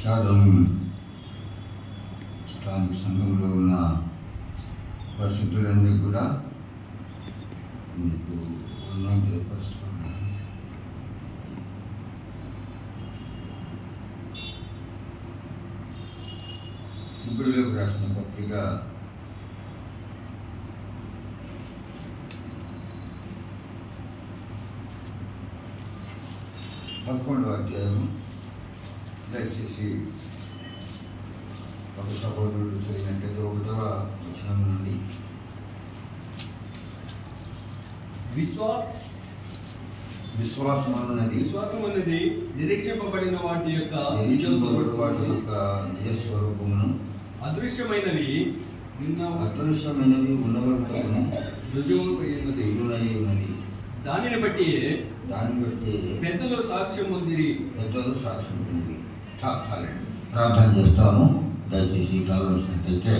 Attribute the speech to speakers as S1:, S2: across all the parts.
S1: Sharon స్థానిక సంఘంలో ఉన్న పరిశుద్ధులందరికీ కూడా మీకు వందనాలు తెలియపరుస్తున్నాను. ఇబ్రిలకు రాసిన పత్రిక 11వ అధ్యాయం దయచేసి ఒక సహోదరుడు చదివినట్టయితే 1వ వచనం నుండి విశ్వాసం
S2: అన్నది నిరీక్షింపబడిన వాటి యొక్క
S1: నిజస్వరూపమును
S2: అదృశ్యమైనవి
S1: ఉన్నవరకును
S2: రుజువునై
S1: ఉన్నది.
S2: దానిని బట్టి పెద్దలు సాక్ష్యం పొందిరి.
S1: చాలండి, ప్రార్థన చేస్తాము. దయచేసి కావలసినట్టయితే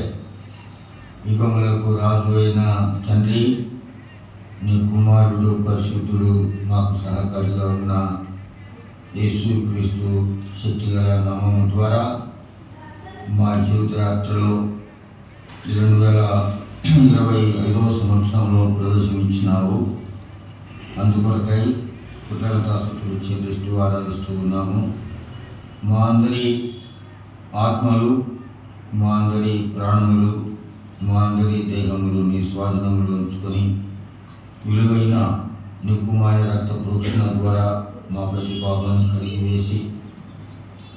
S1: యుగములకు రాజు అయిన తండ్రి, నీ కుమారుడు పరిశుద్ధుడు మాకు సహకారిగా ఉన్న యేసుక్రీస్తు శక్తిగల నామము ద్వారా మా జీవిత యాత్రలో 2025వ సంవత్సరంలో ప్రవేశించినావు. అందుకొరకై కృతజ్ఞతాస్తుతులు చెల్లిస్తూ ఆరాధిస్తూ ఉన్నాము. మా అందరి ఆత్మలు, మా అందరి ప్రాణములు, మా అందరి దేహములు నీ స్వాధీనములు ఉంచుకొని విలువైన నీ కుమార రక్త ప్రోక్షణ ద్వారా మా ప్రతి పాపాన్ని కడిగి వేసి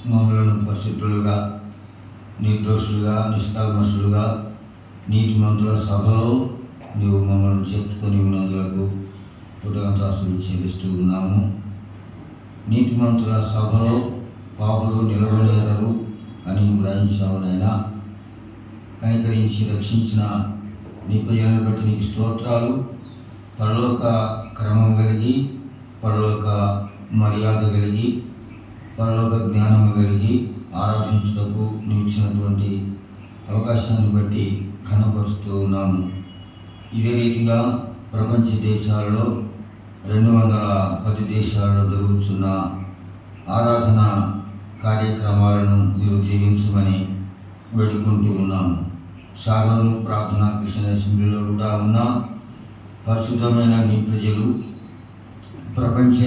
S1: మమ్మలను పరిశుద్ధులుగా, నిర్దోషులుగా, నిష్కల్మషులుగా నీతిమంతుల సభలో నీవు మమ్మల్ని చేర్చుకొని ఉన్నందులకు కృతజ్ఞతాస్తుతులు చెల్లిస్తూ ఉన్నాము. నీతిమంతుల సభలో పాపులు నిలవలేరు అని వ్రాయించావునైనా, కనికరించి రక్షించిన నీ ప్రజలను బట్టి నీకు స్తోత్రాలు. పరలోక క్రమం కలిగి, పరలోక మర్యాద కలిగి, పరలోక జ్ఞానము కలిగి ఆరాధించుటకు నీవు ఇచ్చినటువంటి అవకాశాన్ని బట్టి ఘనపరుస్తూ ఉన్నాము. ఇదే రీతిగా ప్రపంచ దేశాలలో 210 దేశాలలో జరుగుతున్న ఆరాధన కార్యక్రమాలను మీరు దీవించమని వేడుకుంటూ ఉన్నాము. షారోను ప్రార్థనా క్రిస్టియన్ అసెంబ్లీలో కూడా ఉన్న పరిశుద్ధమైన నీ ప్రజలు ప్రపంచ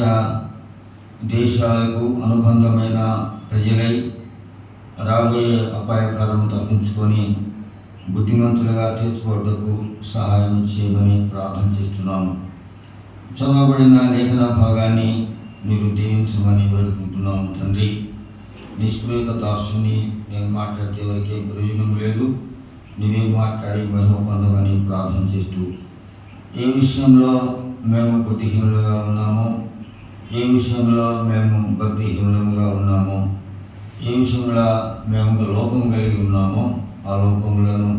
S1: దేశాలకు అనుబంధమైన ప్రజలై రాబోయే అపాయకాలను తప్పించుకొని బుద్ధిమంతులుగా తీర్చుకోవటకు సహాయం చేయమని ప్రార్థన చేస్తున్నాము. చదవబడిన లేఖన భాగాన్ని మీరు దీవించమని వేడుకుంటున్నాము. తండ్రి, నిష్ప్రయోగ దాసుని నేను మాట్లాడితే ఎవరికే ప్రయోజనం లేదు, నీవే మాట్లాడి మహిమ పొందమని ప్రార్థన చేస్తూ, ఏ విషయంలో మేము బుద్ధిహీనులుగా ఉన్నామో, ఏ విషయంలో మేము భక్తిహీనులుగా ఉన్నామో, ఏ విషయంలో మేము లోపం కలిగి ఉన్నామో ఆ లోపములను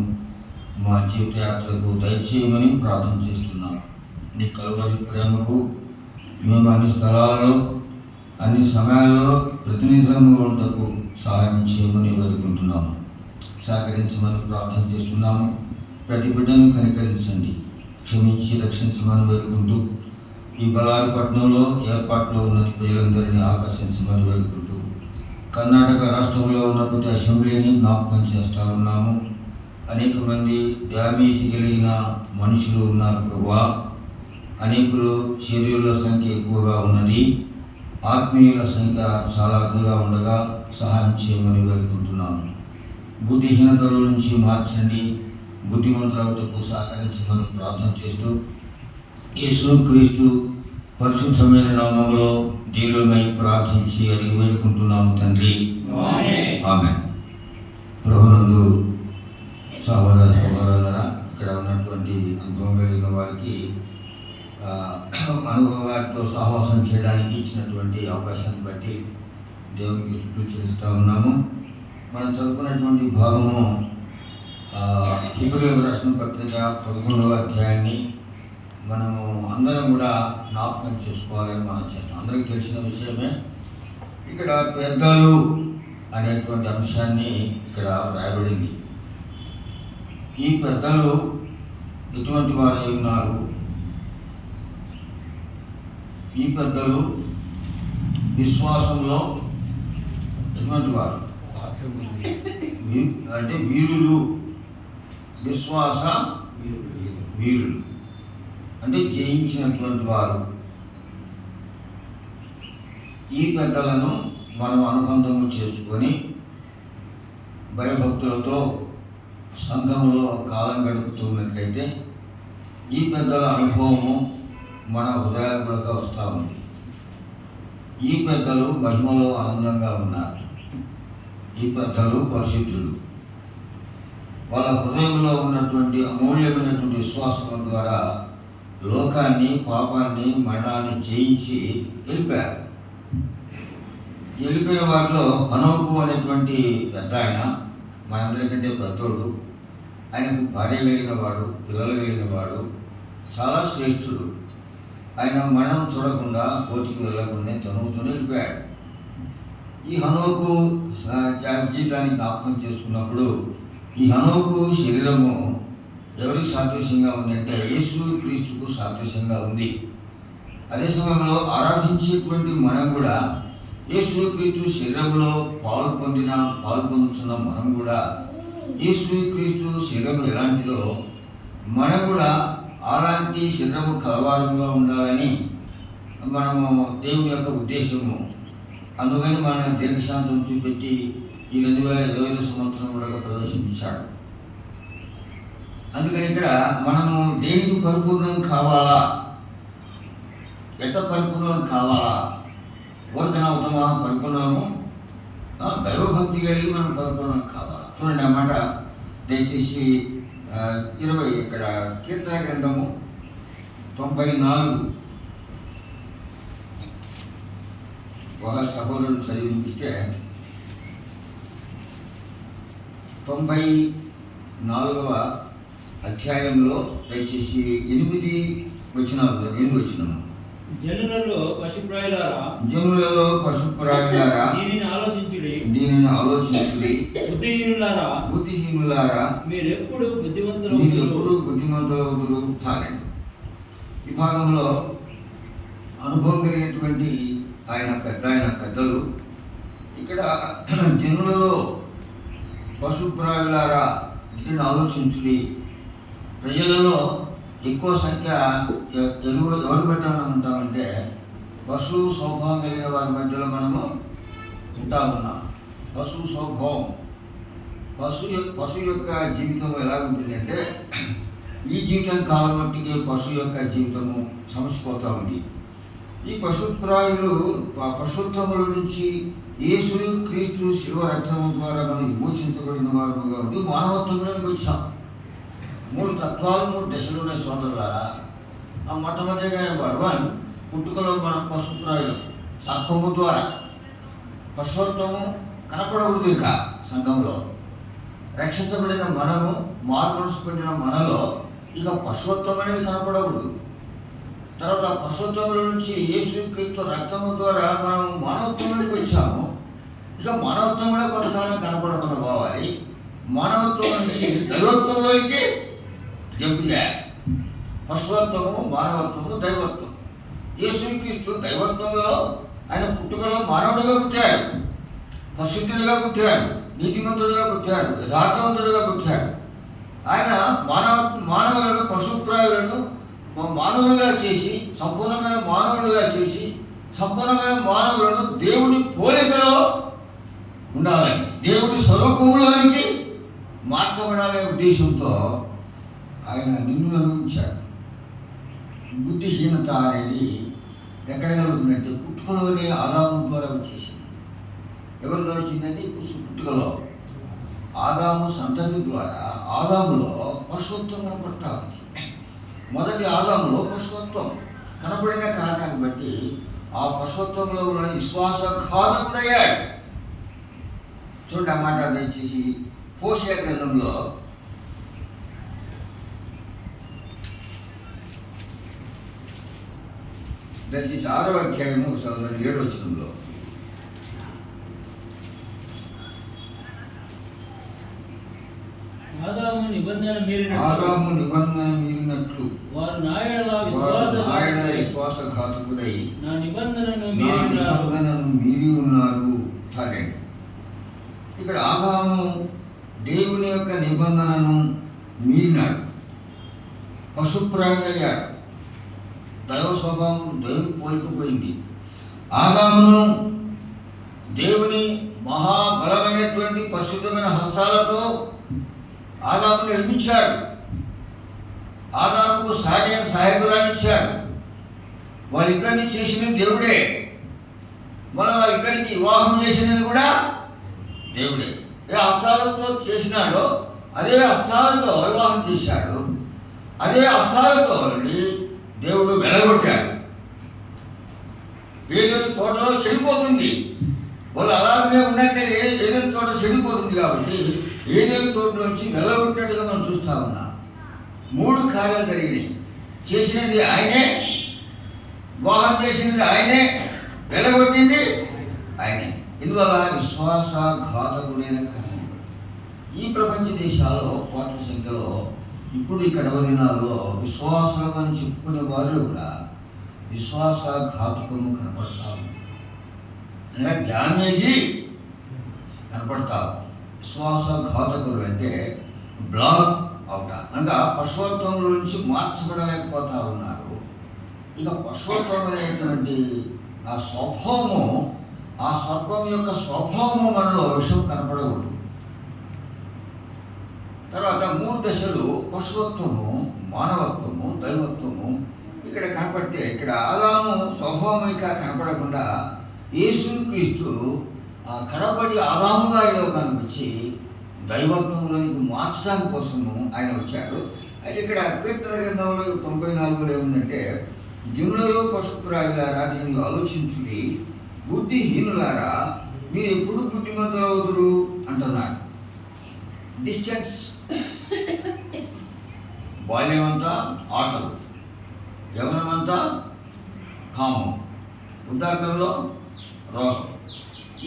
S1: మా జీవిత యాత్రకు దయచేయమని ప్రార్థన చేస్తున్నాం. నీ కలువరి ప్రేమకు మేము అన్ని స్థలాలలో, అన్ని సమయాల్లో ప్రతినిధులుగా ఉండటకు సహాయం చేయమని వేడుకుంటున్నాము. సహకరించమని ప్రార్థన చేస్తున్నాము. ప్రతి బిడ్డను కనికరించండి, క్షమించి రక్షించమని వేడుకుంటూ, ఈ బలారిపట్నంలో ఏర్పాట్లో ఉన్న ప్రజలందరినీ ఆకర్షించమని వేడుకుంటూ, కర్ణాటక రాష్ట్రంలో ఉన్న ప్రతి అసెంబ్లీని జ్ఞాపకం చేస్తూ ఉన్నాము. అనేక మంది డ్యామేజ్ కలిగిన మనుషులు ఉన్నారు ప్రభువా. అనేకులు శరీరుల సంఖ్య ఎక్కువగా ఉన్నది, ఆత్మీయుల సంఖ్య చాలా అడ్డుగా ఉండగా సహాయం చేయమని వేడుకుంటున్నాము. బుద్ధిహీనతల నుంచి మార్చండి, బుద్ధిమంతులకు సహకరించమని ప్రార్థన చేస్తూ, యేసుక్రీస్తు పరిశుద్ధమైన నామములో దీనులమై ప్రార్థించి అడిగి వేడుకుంటున్నాము తండ్రి, ఆమేన్. ప్రభునందు సహోదరులారా, ఇక్కడ ఉన్నటువంటి అనుభవం కలిగిన వారికి అనుభవాలతో సహవాసం చేయడానికి ఇచ్చినటువంటి అవకాశాన్ని బట్టి దేవునికి స్తుతులు చెల్లిస్తూ ఉన్నాము. మనం చదువుకున్నటువంటి భాగము హెబ్రీయులకు రాసిన పత్రిక 11వ అధ్యాయాన్ని మనము అందరం కూడా జ్ఞాపకం చేసుకోవాలని మనం చేస్తాం. అందరికీ తెలిసిన విషయమే. ఇక్కడ పెద్దలు అనేటువంటి అంశాన్ని ఇక్కడ వ్రాయబడింది. ఈ పెద్దలు ఎటువంటి వారై ఉన్నారు? ఈ పెద్దలు విశ్వాసంలో ఎటువంటి వారు?
S2: సాక్ష్యం ఉంది.
S1: అంటే వీరులు, విశ్వాస వీరులు అంటే జయించినటువంటి వారు. ఈ పెద్దలను మనం అనుబంధము చేసుకొని భయభక్తులతో సంఘంలో కాలం గడుపుతున్నట్లయితే ఈ పెద్దల అనుభవము మన హృదయాలకు వస్తూ ఉంది. ఈ పెద్దలు మహిమలో ఆనందంగా ఉన్నారు. ఈ పెద్దలు పరిశుద్ధులు. వాళ్ళ హృదయంలో ఉన్నటువంటి అమూల్యమైనటువంటి విశ్వాసం ద్వారా లోకాన్ని, పాపాన్ని, మరణాన్ని జయించి వెళ్ళిపోయారు. వెళ్ళిపోయిన వారిలో హనోకు అనేటువంటి పెద్ద ఆయన, మనందరికంటే పెద్దోడు, ఆయనకు భార్య కలిగిన వాడు, పిల్లలు కలిగిన వాడు, చాలా శ్రేష్ఠుడు. ఆయన మరణం చూడకుండా కోతికి వెళ్ళకుండా తనువుతూనే వెళ్ళిపోయాడు. ఈ హనోకు జీవితాన్ని జ్ఞాపకం చేసుకున్నప్పుడు ఈ హనోకు శరీరము ఎవరికి సాదృశ్యంగా ఉందంటే యేసు క్రీస్తుకు సాదృశ్యంగా ఉంది. అదే సమయంలో ఆరాధించేటువంటి మనం కూడా యేసు క్రీస్తు శరీరంలో పాల్పొందుతున్న మనం కూడా యేసు క్రీస్తు శరీరం ఎలాంటిదో మనం కూడా అలాంటి శరీరము కలవారంగా ఉండాలని మనము దేవుని యొక్క ఉద్దేశము. అందుకని మన దీర్ఘశాంతం చూపెట్టి ఈ 2020 సంవత్సరం కూడా ప్రవేశించాడు. అందుకని ఇక్కడ మనము దేనికి పరిపూర్ణం కావాలా, ఎట్ట పరిపూర్ణం కావాలా, వర్గన అవుతామా పరిపూర్ణము, దైవభక్తి కలిగి మనం పరిపూర్ణం కావాలా. చూడండి అన్నమాట. దయచేసి 20 ఇక్కడ కీర్తన గ్రంథము 94 ఒక సహోదరుడు చదివినిపిస్తే 94వ అధ్యాయంలో దయచేసి 8 వచనాలు.
S2: జనులలో పశుప్రాయులారా
S1: దీనిని ఆలోచించుడి, బుద్ధిహీనులారా
S2: మీరెప్పుడు
S1: బుద్ధిమంతులవుదురు. చాలండి. ఈ భాగంలో అనుభవం కలిగినటువంటి పెద్దలు ఇక్కడ జనులలో పశుప్రాయులారా దీనిని ఆలోచించుడి. ప్రజలలో ఎక్కువ సంఖ్య ఎవరి మధ్య మనం ఉంటామంటే పశు స్వభావం కలిగిన వారి మధ్యలో మనము ఉంటా ఉన్నాం. పశు స్వభావం, పశు యొక్క జీవితం ఎలా ఉంటుందంటే ఈ జీవితం కాలం మట్టికి పశు యొక్క జీవితము సమసిపోతూ ఉంది. ఈ పశుప్రాయులు పశుత్వముల నుంచి యేసు క్రీస్తు శివ రక్తము ద్వారా మనం విమోచించబడిన వారముగా ఉండి మానవత్వంలోకి వచ్చాం. 3 తత్వాలు, 3 దశలు ఉన్నాయి సోదరులారా. ఆ మొట్టమొదటిగా భగవాన్ పుట్టుకలో మనం పశుప్రాయులు సర్పము ద్వారా పశుత్వము కనపడకూడదు. ఇక సంఘంలో రక్షించబడిన మనము, మార్పు పొందిన మనలో ఇక పశుత్వం అనేది కనపడకూడదు. తర్వాత పశుత్వముల నుంచి యేసు క్రీస్తు రక్తము ద్వారా మనం మానవత్వంలోకి వచ్చాము. ఇక మానవత్వం కూడా కొంతకాలం కనపడకుండా పోవాలి. మానవత్వం నుంచి దైవత్వంలోనికి జంపు చేయాలి. పశుత్వము, మానవత్వము, దైవత్వం. యేసు క్రీస్తు దైవత్వంలో ఆయన పుట్టుకలో మానవుడిగా పుట్టాడు, పరిశుద్ధుడిగా పుట్టాడు, నీతిమంతుడిగా పుట్టాడు, యథార్థవంతుడిగా పుట్టాడు. ఆయన మానవులను పశుప్రాయులను మానవులుగా చేసి సంపూర్ణమైన మానవులను దేవుని పోలికలో ఉండాలని, దేవుని స్వరూపంలోనికి మార్చబడాలనే ఉద్దేశంతో ఆయన నిన్ను ఉంచాడు. బుద్ధిహీనత అనేది ఎక్కడ కలుగుతుందంటే పుట్టుకలోనే ఆదాము ద్వారా వచ్చేసింది. ఎవరి ద్వారా వచ్చిందంటే పుట్టుకలో ఆదాము సంతతి ద్వారా ఆదాములో పశుత్వం కనపడతా ఉంది. మొదటి ఆదాములో పశుత్వం కనపడిన కారణాన్ని బట్టి ఆ పశుత్వంలో ఉన్న విశ్వాసఘాతకుడయ్యాడు. చూడండి అన్నమాట. దయచేసి హోషేయ గ్రంథంలో దయచేసి 6వ అధ్యాయము 7వ వచనంలో
S2: ఆదాము నిబంధన
S1: మీరినట్లు
S2: వారు నా యెడల
S1: విశ్వాసఘాతకుడై
S2: నా నిబంధనను
S1: మీరి ఉన్నారు. చాలండి. ఇక్కడ ఆదాము దేవుని యొక్క నిబంధనను మీరినాడు, పశుప్రాయుడయ్యాడు, దైవ స్వభావం దేవుని పోలికపోయింది. ఆదామును దేవుని మహాబలమైనటువంటి పరిశుద్ధమైన హస్తాలతో ఆదామును నిర్మించాడు. ఆదాముకు సాటైన సహాయకురాన్ని ఇచ్చాడు. వాళ్ళిద్దరిని చేసినది దేవుడే. మనం వాళ్ళిద్దరికి వివాహం చేసినది కూడా దేవుడే. ఏ హస్తాలతో చేసినాడో అదే హస్తాలతో వివాహం చేశాడు. అదే హస్తాలతో దేవుడు వెలగొట్టాడు. ఏదైనా తోటలో చెడిపోతుంది, వాళ్ళు అలాగనే ఉన్నట్లయితే ఏదైనా తోట చెడిపోతుంది. కాబట్టి ఏదైనా తోటలోంచి వెలగొట్టినట్టుగా మనం చూస్తూ ఉన్నాం. 3 కార్యాలు జరిగినాయి. చేసినది ఆయనే, వివాహం చేసినది ఆయనే, వెలగొట్టింది ఆయనే. ఇందువల్ల విశ్వాసఘాతకుడైన కారణం. ఈ ప్రపంచ దేశాల్లో కోట్ల సంఖ్యలో ఇప్పుడు ఈ కడవ దినాల్లో విశ్వాసం అని చెప్పుకునే వారు కూడా విశ్వాసఘాతకము కనపడతా ఉంది. డ్యామేజీ కనపడతా. విశ్వాసఘాతకుడు అంటే బ్లాక్ అవుట అనగా పశుత్వంలో నుంచి మార్చబడలేకపోతా ఉన్నారు. ఇక పశుత్వం అనేటువంటి ఆ స్వభావము, ఆ స్వర్గం యొక్క స్వభావము మనలో విషయం కనపడకూడదు. తర్వాత 3 దశలు: పశుత్వము, మానవత్వము, దైవత్వము. ఇక్కడ కనపడితే ఇక్కడ ఆదాము స్వభావం ఇక కనపడకుండా యేసుక్రీస్తు కడపడి ఆదాముగా ఈ లోకానికి వచ్చి దైవత్వంలోనికి మార్చడానికి కోసము ఆయన వచ్చాడు. అయితే ఇక్కడ కీర్తన గ్రంథంలో 94లో ఏముందంటే, జనులలో పశుప్రాయులారా దీన్ని ఆలోచించుడి, బుద్ధిహీనులారా మీరు ఎప్పుడు బుద్ధిమంతులవుదురు అంటున్నాడు. డిస్టెన్స్, బాల్యమంతా ఆటలు, యవనమంతా కామం, వృద్ధాప్యంలో రోగం.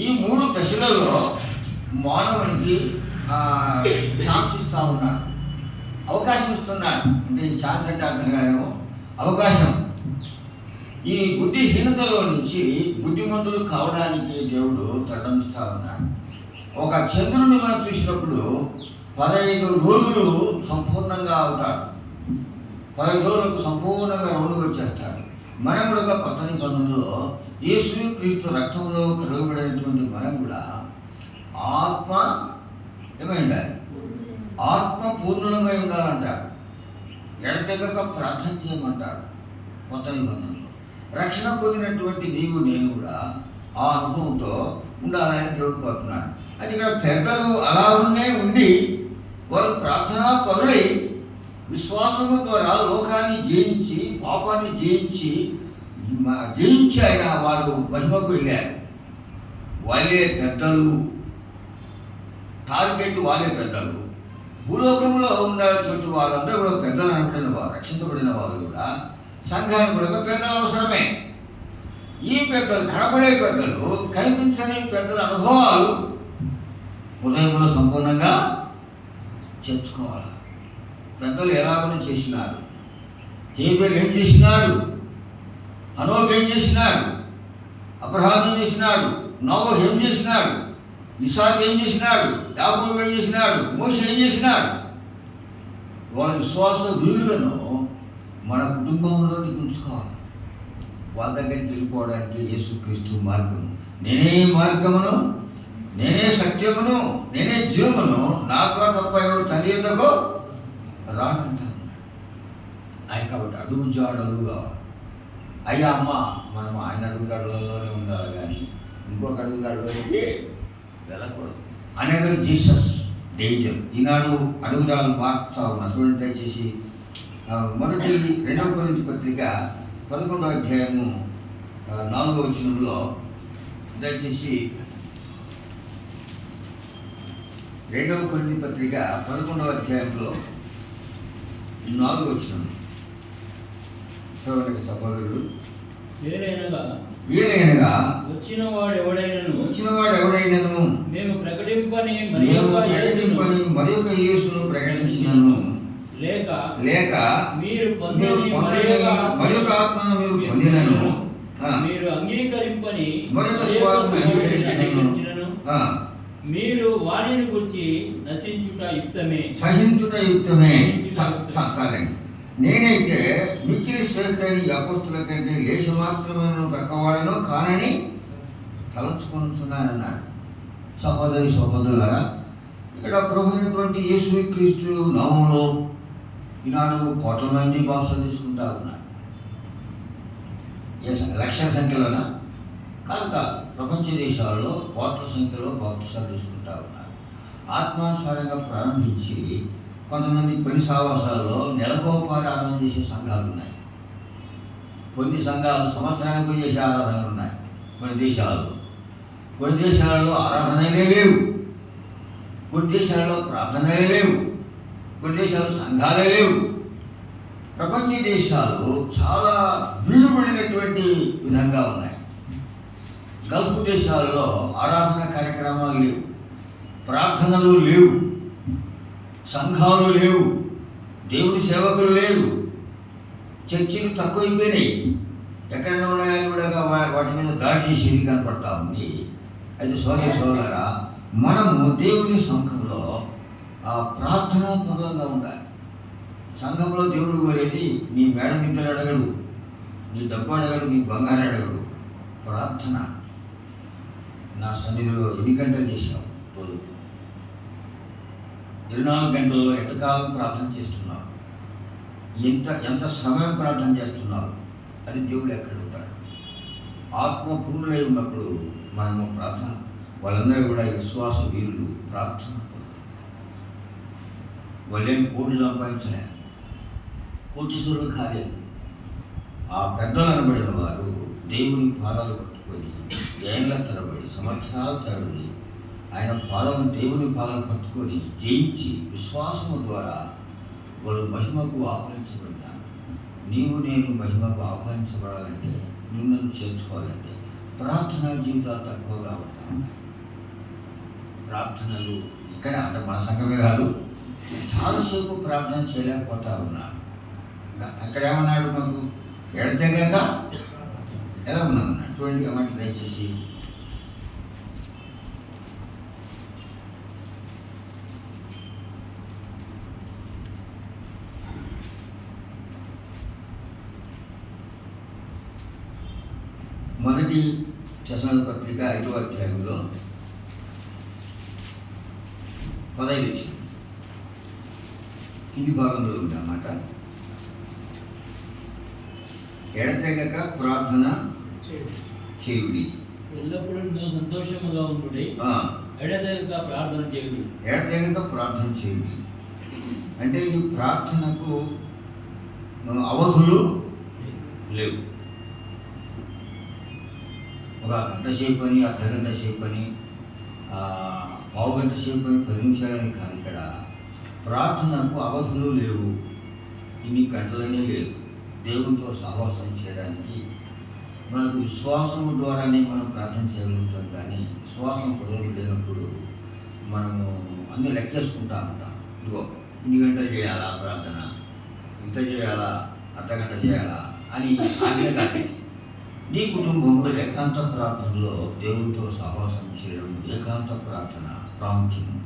S1: ఈ 3 దశలలో మానవునికి ఛాన్స్ ఇస్తూ ఉన్నాడు, అవకాశం ఇస్తున్నాడు. అంటే ఈ ఛాన్స్ అంటే అర్థం కాదేమో, అవకాశం. ఈ బుద్ధిహీనతలో నుంచి బుద్ధిమంతులు కావడానికి దేవుడు తటమిస్తూ ఉన్నాడు. ఒక చంద్రుని మనం చూసినప్పుడు 15 రోజులు సంపూర్ణంగా అవుతాడు, 15 రోజులకు సంపూర్ణంగా రౌండ్గా వచ్చేస్తాడు. మనం కూడా కొత్త నిబంధనలో యేసుక్రీస్తు రక్తంలో కడగబడినటువంటి మనం కూడా ఆత్మ ఏమై ఉండాలి, ఆత్మ పూర్ణంగా ఉండాలంటాడు. ఎడతెగక ప్రార్థన చేయమంటాడు కొత్త నిబంధనలో. రక్షణ పొందినటువంటి నీవు నేను కూడా ఆ అనుభవంతో ఉండాలని దేవుడు కోరుతున్నాడు. అది ఇక్కడ పెద్దలు అలానే ఉండి వారు ప్రార్థనా పరులై విశ్వాసము ద్వారా లోకాన్ని జయించి, పాపాన్ని జయించి ఆయన వారు మహిమకు వెళ్ళారు. వాళ్ళే పెద్దలు, టార్గెట్ వాళ్ళే పెద్దలు. భూలోకంలో ఉండాల్సినటువంటి వాళ్ళందరూ కూడా పెద్దలు అనబడిన వారు, రక్షించబడిన వారు కూడా సంఘానికి కూడా పెద్దలు అవసరమే. ఈ పెద్దలు, కనబడే పెద్దలు, కనిపించని పెద్దల అనుభవాలు హృదయంలో సంపూర్ణంగా చేర్చుకోవాలి. పెద్దలు ఎలాగో చేసినారు, హేబెలు ఏం చేసినాడు, హనోకు ఏం చేసినాడు, అబ్రహాం ఏం చేసినాడు, నోవహు ఏం చేసినాడు, ఇసాకు ఏం చేసినాడు, యాకోబు ఏం చేసినాడు, మోషే ఏం చేసినాడు. వాళ్ళ విశ్వాస వీరులను మన కుటుంబంలోనికి ఉంచుకోవాలి. వాళ్ళ దగ్గరికి వెళ్ళిపోవడానికి యేసుక్రీస్తు మార్గము. నేనే మార్గమును, నేనే సత్యమును, నేనే జీవమును, నాకు తప్ప ఎవరు తండ్రి యొద్దకు రాడంటారు ఆయన. కాబట్టి అడుగుజాడలు కావాలి. అయ్యా అమ్మ, మనం ఆయన అడుగుజాడలలోనే ఉండాలి, కానీ ఇంకొక అడుగుజాడలోకి వెళ్ళకూడదు. Another Jesus danger. ఈనాడు అడుగుజాడలు మార్చుతా ఉన్నా. చూడండి దయచేసి 2 కొరింథీ పత్రిక 11వ అధ్యాయము 4వ వచనంలో, దయచేసి 2 కొరింథీ పత్రిక 11వ అధ్యాయంలో 4వ వచనం చూడండి సహోదరుడు. వీలైనగా వచ్చిన వాడు ఎవడైనను మేము ప్రకటింపని మరొక యేసును ప్రకటించినను, లేక మీరు పొందని మరొక ఆత్మను మీరు పొందినను, మీరు అంగీకరింపని మరొక స్వార్థను అంగీకరించినను,
S2: మీరు వారిని గురించి నశించుట యుక్తమే.
S1: సహించుట యుక్తమే. చాలండి. నేనైతే మిక్కిలి శ్రేష్ఠుడని ఈ అపొస్తలుల కంటే లేశ మాత్రమే తక్కువవాడను కానని తలంచుకుంటున్నానన్నాడు. సహోదరి సహోదరులారా, ఇక్కడ ప్రభువైనటువంటి యేసుక్రీస్తు నామములో ఈనాడు కోట్ల మంది బాప్తిసాలు తీసుకుంటా ఉన్నారు. లక్షల సంఖ్యలోనా? కాదు. ప్రపంచ దేశాల్లో కోట్ల సంఖ్యలో బాప్తిసాలు తీసుకుంటా ఉన్నారు. ఆత్మానుసారంగా ప్రారంభించి కొంతమంది కొన్ని సావాసాల్లో నెలకోపాటు ఆరాధన చేసే సంఘాలు ఉన్నాయి. కొన్ని సంఘాలు సంవత్సరానికి చేసే ఆరాధనలు ఉన్నాయి. కొన్ని దేశాలలో ఆరాధనలే లేవు. కొన్ని దేశాలలో ప్రార్థనలే లేవు. కొన్ని దేశాలు సంఘాలే లేవు. ప్రపంచ దేశాలు చాలా వీలుబడినటువంటి విధంగా ఉన్నాయి. గల్ఫ్ దేశాల్లో ఆరాధన కార్యక్రమాలు లేవు, ప్రార్థనలు లేవు, సంఘాలు లేవు, దేవుని సేవకులు లేరు, చర్చిలు తక్కువైపోయినాయి. ఎక్కడైనా ఉన్నాయని కూడా వాటి మీద దాడి చేసేది కనపడతా ఉంది. అయితే సోదరులారా, మనము దేవుని సంఘంలో ప్రార్థనా పరులంగా ఉండాలి. సంఘంలో దేవుడు కోరేది నీ మేడ నిద్రలు అడగడు, నీ డబ్బు అడగడు, నీ బంగారు అడగడు. ప్రార్థన. నా సన్నిధిలో ఎన్ని గంటలు చేశావు రోజు? 24 గంటల్లో ఎంతకాలం ప్రార్థన చేస్తున్నావు? ఎంత సమయం ప్రార్థన చేస్తున్నావు? అది దేవుడు ఎక్కడుంటాడు. ఆత్మపూర్ణులై ఉన్నప్పుడు మనము ప్రార్థన, వాళ్ళందరూ కూడా విశ్వాస వీరులు, ప్రార్థన. వాళ్ళేం కోట్లు సంపాదించలే, కోటీశ్వరులు కాలేదు. ఆ పెద్దలు అనబడిన వారు దేవుని పాదాలు పట్టుకొని ఏళ్ల తరబడి, సంవత్సరాల తరబడి ఆయన పాదం, దేవుని పాదం పట్టుకొని జయించి విశ్వాసము ద్వారా వాళ్ళు మహిమకు ఆహ్వానించబడినారు. నీవు నేను మహిమకు ఆహ్వానించబడాలంటే, నువ్వు నన్ను చేర్చుకోవాలంటే ప్రార్థనా జీవితాలు తక్కువగా ఉంటా ఉన్నాయి. ప్రార్థనలు ఇక్కడ అంటే మన సంఘమే కాదు, చాలాసేపు ప్రార్థన చేయలేకపోతా ఉన్నారు. అక్కడ ఏమన్నాడు? మాకు ఎడతెగక ఎలా ఉన్నామన్నాడు. చూడండి అన్నమాట. దయచేసి మొదటి తెస్సలోనిక పత్రిక 5వ అధ్యాయంలో 15 కింది భాగంలో ఉంది అన్నమాట. ఎడతెగక ప్రార్థన చేయుడి,
S2: ఎల్లప్పుడూ సంతోషముగా ఉండుడి, ఎడతెగక ప్రార్థన చేయుడి.
S1: ఎడతెగక ప్రార్థన చేయుడి అంటే ఈ ప్రార్థనకు అవధులు లేవు. ఒక గంట సేపు అని, అర్ధగంట సేపు అని, పావు గంట సేపు అని, 10 నిమిషాలని కాదు. ఇక్కడ ప్రార్థనకు అవధులు లేవు, ఇన్ని గంటలనే లేవు. దేవునితో సహవాసం చేయడానికి మనకు విశ్వాసము ద్వారానే మనం ప్రార్థన చేయగలుగుతాం. కానీ విశ్వాసం కుదరదు లేనప్పుడు మనము అన్నీ లెక్కేసుకుంటా ఉంటాం. ఇదిగో ఇన్ని గంటలు చేయాలా ప్రార్థన, ఇంత చేయాలా, అర్ధగంట చేయాలా అని ఆజ్ఞ కాదు. నీ కుటుంబంలో ఏకాంత ప్రార్థనలో దేవునితో సహవాసం చేయడం, ఏకాంత ప్రార్థన ప్రాముఖ్యము,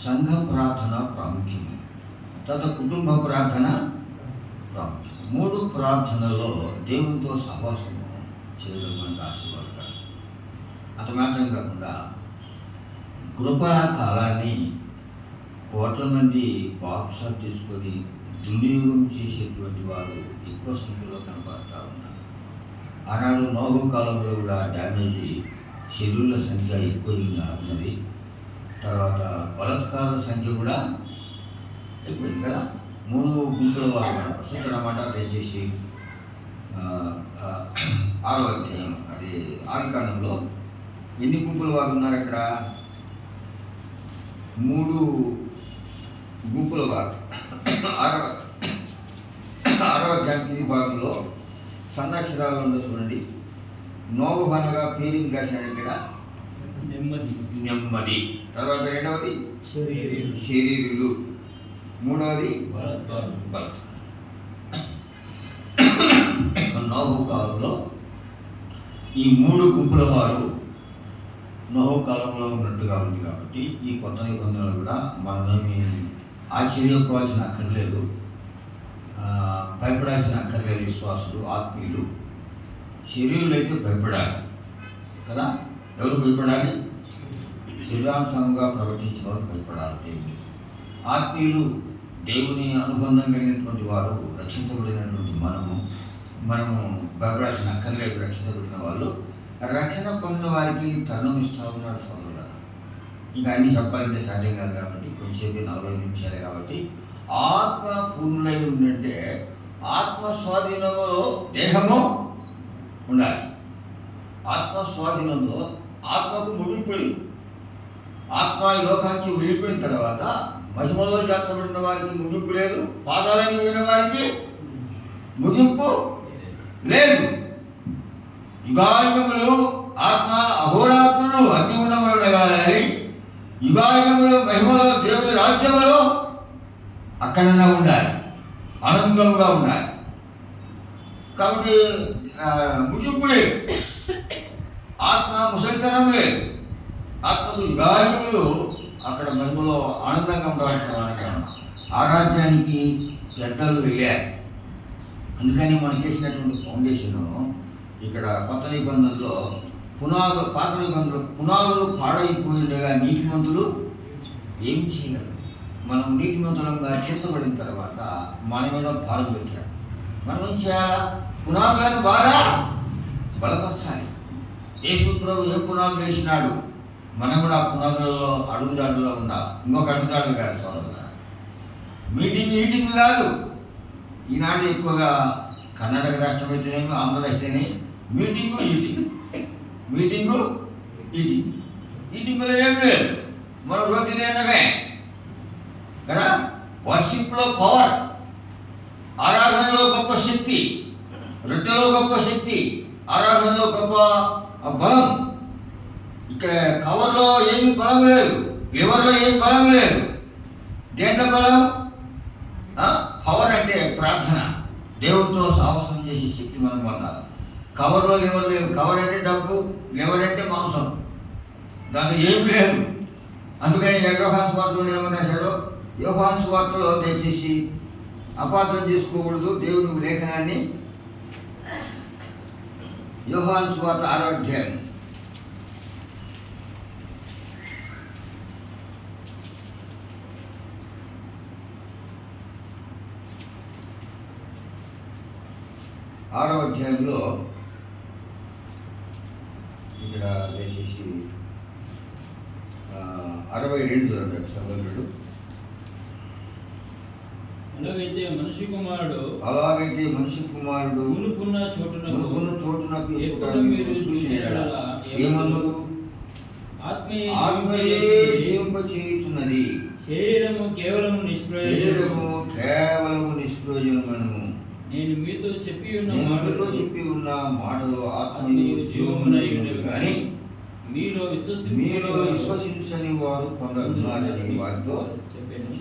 S1: సంఘ ప్రార్థన ప్రాముఖ్యము, తర్వాత కుటుంబ ప్రార్థన ప్రాముఖ్యం. 3 ప్రార్థనలో దేవునితో సహవాసము చేయడం మనకు ఆశీర్వాదకరం. అంత మాత్రం కాకుండా కృపా కాలాన్ని కోట్ల మంది బాప్తిసాలు తీసుకొని దుర్వినియోగం చేసేటువంటి వారు ఎక్కువ సంఖ్యలో కనబడతా ఉన్నారు. ఆనాడు నోహు కాలంలో కూడా డ్యామేజీ, శరీరుల సంఖ్య ఎక్కువగా ఉన్నది. తర్వాత బలత్కారుల సంఖ్య కూడా ఎక్కువైంది కదా. 3 గుంపుల వారు ప్రస్తుతనమాట. దయచేసి 6వ అధ్యాయం, అది ఆదికాండంలో ఎన్ని గుంపుల వారు ఉన్నారు అక్కడ? 3 గుంపుల వారు. 6వ అధ్యాయం కింది భాగంలో సన్నాక్షరాలు ఉందో చూడండి. నోబు అనగా పేరింగ్ రాసినాడు ఇక్కడ నెమ్మది. తర్వాత 2వది శరీరులు, 3వది బలత్కారం. నోబు కాలంలో ఈ 3 గుంపుల వారు నోహు కాలంలో ఉన్నట్టుగా ఉంది కాబట్టి ఈ కొత్త నిబంధనలు కూడా మనమేమి ఆశ్చర్యపోవాల్సిన అక్కర్లేదు, భయపడాల్సిన అక్కర్లేదు. విశ్వాసులు, ఆత్మీయులు, శరీరులు అయితే భయపడాలి కదా. ఎవరు భయపడాలి? శరీరాంశంగా ప్రవర్తించిన వారు భయపడాలి దేవుని. ఆత్మీయులు, దేవుని అనుబంధం కలిగినటువంటి వారు, రక్షించబడినటువంటి మనము భయపడాల్సిన అక్కర్లేదు. రక్షించబడిన వాళ్ళు, రక్షణ పొందిన వారికి తరుణం ఇస్తూ ఉన్నాడు సోదరులారా. ఇంకా అన్నీ చెప్పాలంటే సాధ్యం కాదు కాబట్టి కొంచెంసేపు 40 నిమిషాలే కాబట్టి, ఆత్మ పూర్ణులై ఉందంటే ఆత్మ స్వాధీనంలో దేహము ఉండాలి. ఆత్మ స్వాధీనంలో ఆత్మకు ముగింపు లేదు. ఆత్మ ఈ లోకానికి వెళ్ళిపోయిన తర్వాత మహిమలో చేర్చబడిన వారికి ముగింపు లేదు, పాదాలని పోయిన వారికి ముగింపు లేదు. యుగాయుగములు ఆత్మ అహోరాత్రులు అన్ని ఉండగాలి. యుగాయుగములు మహిమలో దేవుని రాజ్యములో అక్కడనే ఉండాలి, ఆనందంగా ఉండాలి. కాబట్టి ముగింపు లేదు, ఆత్మ ముసలితనం లేదు. ఆత్మకు యుగాయుగములు అక్కడ మహిమలో ఆనందంగా ఉండవలసిన వారికి ఆరాధ్యానికి పెద్దలు వెళ్ళారు. అందుకని మనం చేసినటువంటి ఫౌండేషను ఇక్కడ కొత్త నిబంధనలో పాత నిబంధనలు పునాదులు పాడైపోయిండగా నీతిమంతులు ఏం చేయగలరు? మనం నీతిమంతులంగా చేర్చబడిన తర్వాత మన మీద భారం పెట్టారు. మనం ఏం చేయాలా? పునాదులను బాగా బలపరచాలి. యేసు ప్రభు ఏం పునాదులు వేసినాడు, మనం కూడా ఆ పునాదులలో అడుగుదాడులో ఉండాలి. ఇంకొక అడుగుదాడులు కాదు సోదరులారా, ఈటింగ్ కాదు. ఈనాడు ఎక్కువగా కర్ణాటక రాష్ట్రం అయితేనేమి, ఆంధ్ర అయితేనే మీటింగు ఈటింగ్లో ఏం లేదు. మన రోజు తినేనమే కదా. వర్షిప్లో పవర్, ఆరాధనలో గొప్ప శక్తి, రొట్టెలో గొప్ప శక్తి, ఆరాధనలో గొప్ప బలం. ఇక్కడ కవర్లో ఏమి బలం లేదు, లివర్లో ఏమి బలం లేదు. దేంట్లో బలం? పవర్ అంటే ప్రార్థన, దేవుడితో సాహసం చేసే శక్తి మనం పొందాలి. కవర్లో లివర్ లేదు. కవర్ అంటే డబ్బు, లివర్ అంటే మాంసం, దాంట్లో ఏమి లేదు. అందుకని యోహాను సువార్తలో ఏమని రాశాడో, యోహాను సువార్తలో దయచేసి అపార్థం చేసుకోకూడదు దేవుని లేఖనాన్ని. యోహాను సువార్త 6వ అధ్యాయం 6వ అధ్యాయంలో ఇక్కడ దయచేసి 62 చూడండి సహోదరుడు.
S2: అలాగైతే మనిషి కుమారుడు మునుపున్న
S1: చోటునకు
S2: ఏమన్నారు?
S1: ఆత్మయే జీవింపచేయుచున్నది,
S2: శరీరము కేవలము
S1: నిష్ప్రయోజనము.
S2: నేను మీతో చెప్పి
S1: ఉన్న మాటలు ఆత్మయు జీవమునయును కానీ
S2: మీలో
S1: విశ్వసించని వారు కొందరున్నారని వారితో చెప్పాను.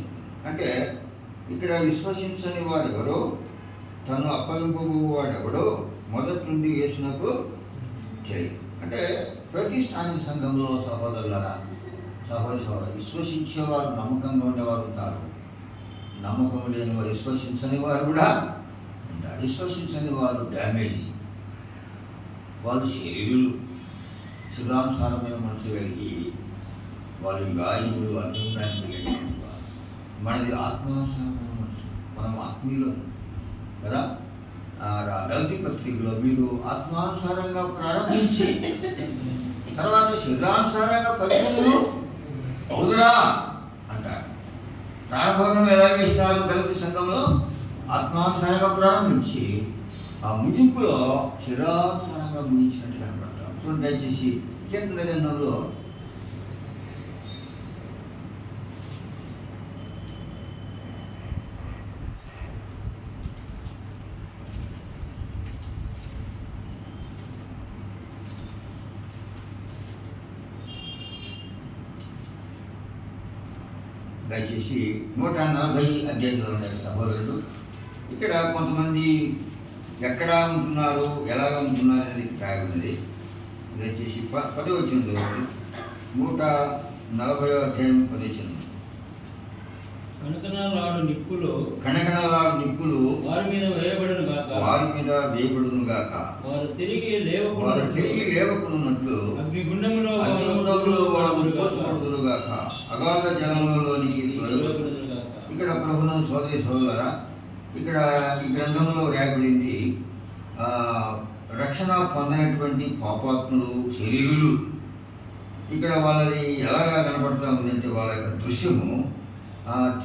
S1: అంటే ఇక్కడ విశ్వసించని వాడెవరో, తను అప్పగింపబోవాడెవడో మొదటి నుండి యేసునకు తెలియదు. అంటే ప్రతి స్థానిక సంఘంలో సహోదరులారా, సహోదరు విశ్వసించేవారు నమ్మకంగా ఉండేవారు ఉంటారు, నమ్మకం లేని వారు, విశ్వసించని వారు కూడా ఉంటారు. విశ్వసించని వారు డ్యామేజ్, వాళ్ళు శరీరానుసారమైన మనసు కలిగి వాళ్ళు గాయములు అన్ని ఉండడానికి కలిగిన వారు. మనది ఆత్మానుసారమైన మనసు, మనం ఆత్మీయులు కదా. గల్తీ పత్రికలో మీరు ఆత్మానుసారంగా ప్రారంభించి తర్వాత శరీరానుసారంగా పరిపూర్ణులు అవుదురా అంటారు. ప్రారంభం ఎలా చేసినారు? గల్తీ సంఘంలో ఆత్మానుసారంగా ప్రారంభించి ఆ ముగింపులో శరీరానుసారంగా ముగించినట్టు కనపడతాం. చూడండి దయచేసి కీర్తన గ్రంథంలో 140 అధ్యాయంలో ఉన్నారు సహోదరుడు. ఇక్కడ కొంతమంది ఎక్కడ ఉంటున్నారు, ఎలాగ ఉంటున్నారు అనేది రాయబడినది. దయచేసి 10వ వచనం చదవండి. 140వ అధ్యాయం 10వ వచనం.
S2: కనకనలాడు నిప్పులు
S1: కనకనలాడు నిప్పులు
S2: వారి మీద వేయబడును గాక,
S1: వారి మీద వేయబడును గాక,
S2: వారు తిరిగి
S1: లేవకున్నట్లు
S2: అగ్నిగుండములో
S1: వారు పోచబడుదురు గాక, అగాధ జలములలోనికి త్రోయబడుదురు గాక. ఇక్కడ ప్రభునందు సోదరి సోదరులారా, ఇక్కడ ఈ గ్రంథంలో రాయబడింది రక్షణ పొందినటువంటి పాపాత్ములు, శరీరులు. ఇక్కడ వాళ్ళది ఎలాగా కనపడుతూ ఉందంటే వాళ్ళ యొక్క దృశ్యము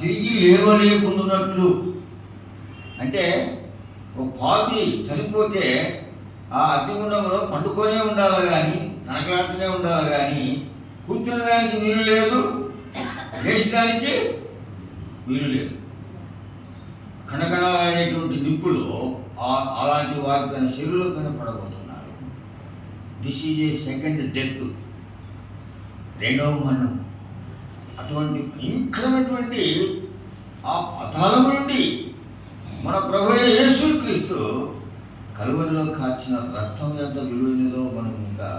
S1: తిరిగి లేవలేకుండాన్నట్లు. అంటే ఒక పాపి చనిపోతే ఆ అగ్నిగుండంలో పండుకొనే ఉండాలి కానీ, నరకలాడుతూనే ఉండాలి కానీ, కూర్చునేదానికి వీలు లేదు, లేచడానికి వీలు లేదు. కణకణాలనేటువంటి నిప్పులు అలాంటి వారిపైన శరీరంపైన పడబోతున్నారు. This is a second death, రెండవ మరణం. అటువంటి భయంకరమైనటువంటి ఆ పతాళము నుండి మన ప్రభు అయిన యేసుక్రీస్తు కలువరిలో కార్చిన రక్తం ఎంత విలువైనదో మనం ఇంకా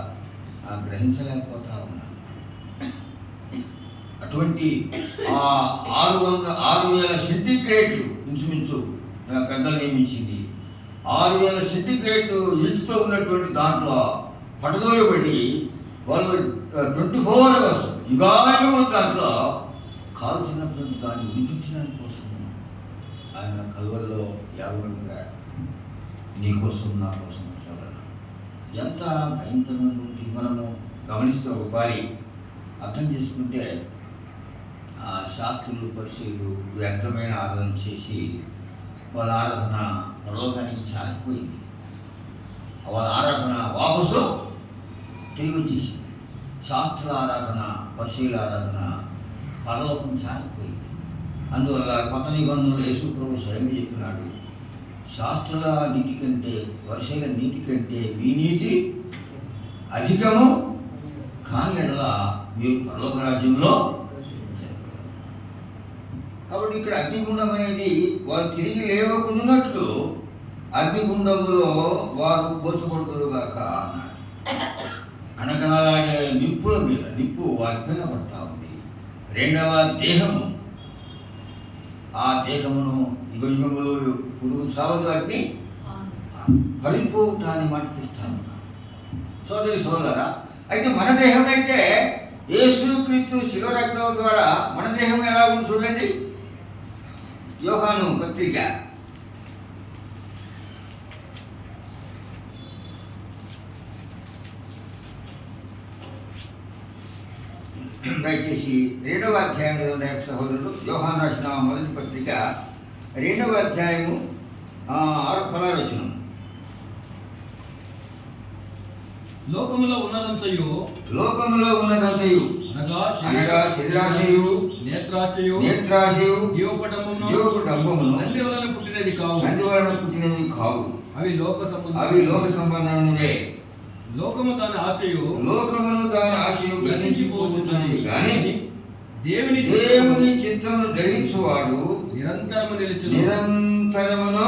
S1: గ్రహించలేకపోతా ఉన్నాం. అటువంటి 6,000 సెంటిగ్రేడ్లు ఇంచుమించు పెద్దలు నియమించింది. 6,000 సెంటిగ్రేడ్ హీట్తో ఉన్నటువంటి దాంట్లో పడదోయబడి వాళ్ళు 24 అవర్స్ యుగాయుగం దాంట్లో కాల్చినటువంటి దాన్ని విడిపించడానికి కోసం ఆయన కలువరిలో యాగంగా నీ కోసం నా కోసం చదవడం ఎంత భయంకరమైనటువంటి మనము గమనిస్తే ఒకసారి అర్థం చేసుకుంటే శాస్త్రులు, పరిశీలు వ్యర్థమైన ఆరాధన చేసి వాళ్ళ ఆరాధన పరలోకానికి సాగిపోయింది. వాళ్ళ ఆరాధన వాపసు తిరిగి వచ్చేసింది. శాస్త్రుల ఆరాధన, పరిశీల ఆరాధన పరలోకం సాగిపోయింది. అందువల్ల కొత్త నిబంధనలు యేసు ప్రభు స్వయంగా చెప్పినాడు, శాస్త్రుల నీతి కంటే, పరిశీల నీతి కంటే మీ నీతి అధికము కాని ఎడల మీరు పరలోక రాజ్యంలో. కాబట్టి ఇక్కడ అగ్నిగుండం అనేది వారు తిరిగి లేవకున్నట్లు అగ్నిగుండములో వారు పోల్చబడుతురుగాక అన్నాడు. కనకనలాడే నిప్పుల మీద నిప్పు వారిపైన పడతా ఉంది. రెండవ దేహము, ఆ దేహమును యుగములు పురుగు సావదు అగ్ని పడిపోవటాన్ని మాటిస్తాను. సోదరి సోదరులారా, అయితే మన దేహం అయితే యేసుక్రీస్తు శిలువ రక్తం ద్వారా మన దేహం ఎలా ఉంది చూడండి. యోహాను పత్రిక 2వ అధ్యాయం సహోదరుడు, యోహాను రాసిన మొదటి పత్రిక 2వ అధ్యాయము 16వ వచనం.
S2: లోకములో ఉన్నదంతయు
S1: అనగా శరీరాశయు, నేత్రాశయు, జీవపడంబమును
S2: తండ్రి వలన పుట్టినది
S1: కావు.
S2: అవి
S1: లోక సంబంధమైనవే.
S2: లోకమును దాని ఆశయు
S1: గతించిపోతున్నది కానీ
S2: దేవుని
S1: చిత్తమును ధరించువాడు
S2: నిరంతరమును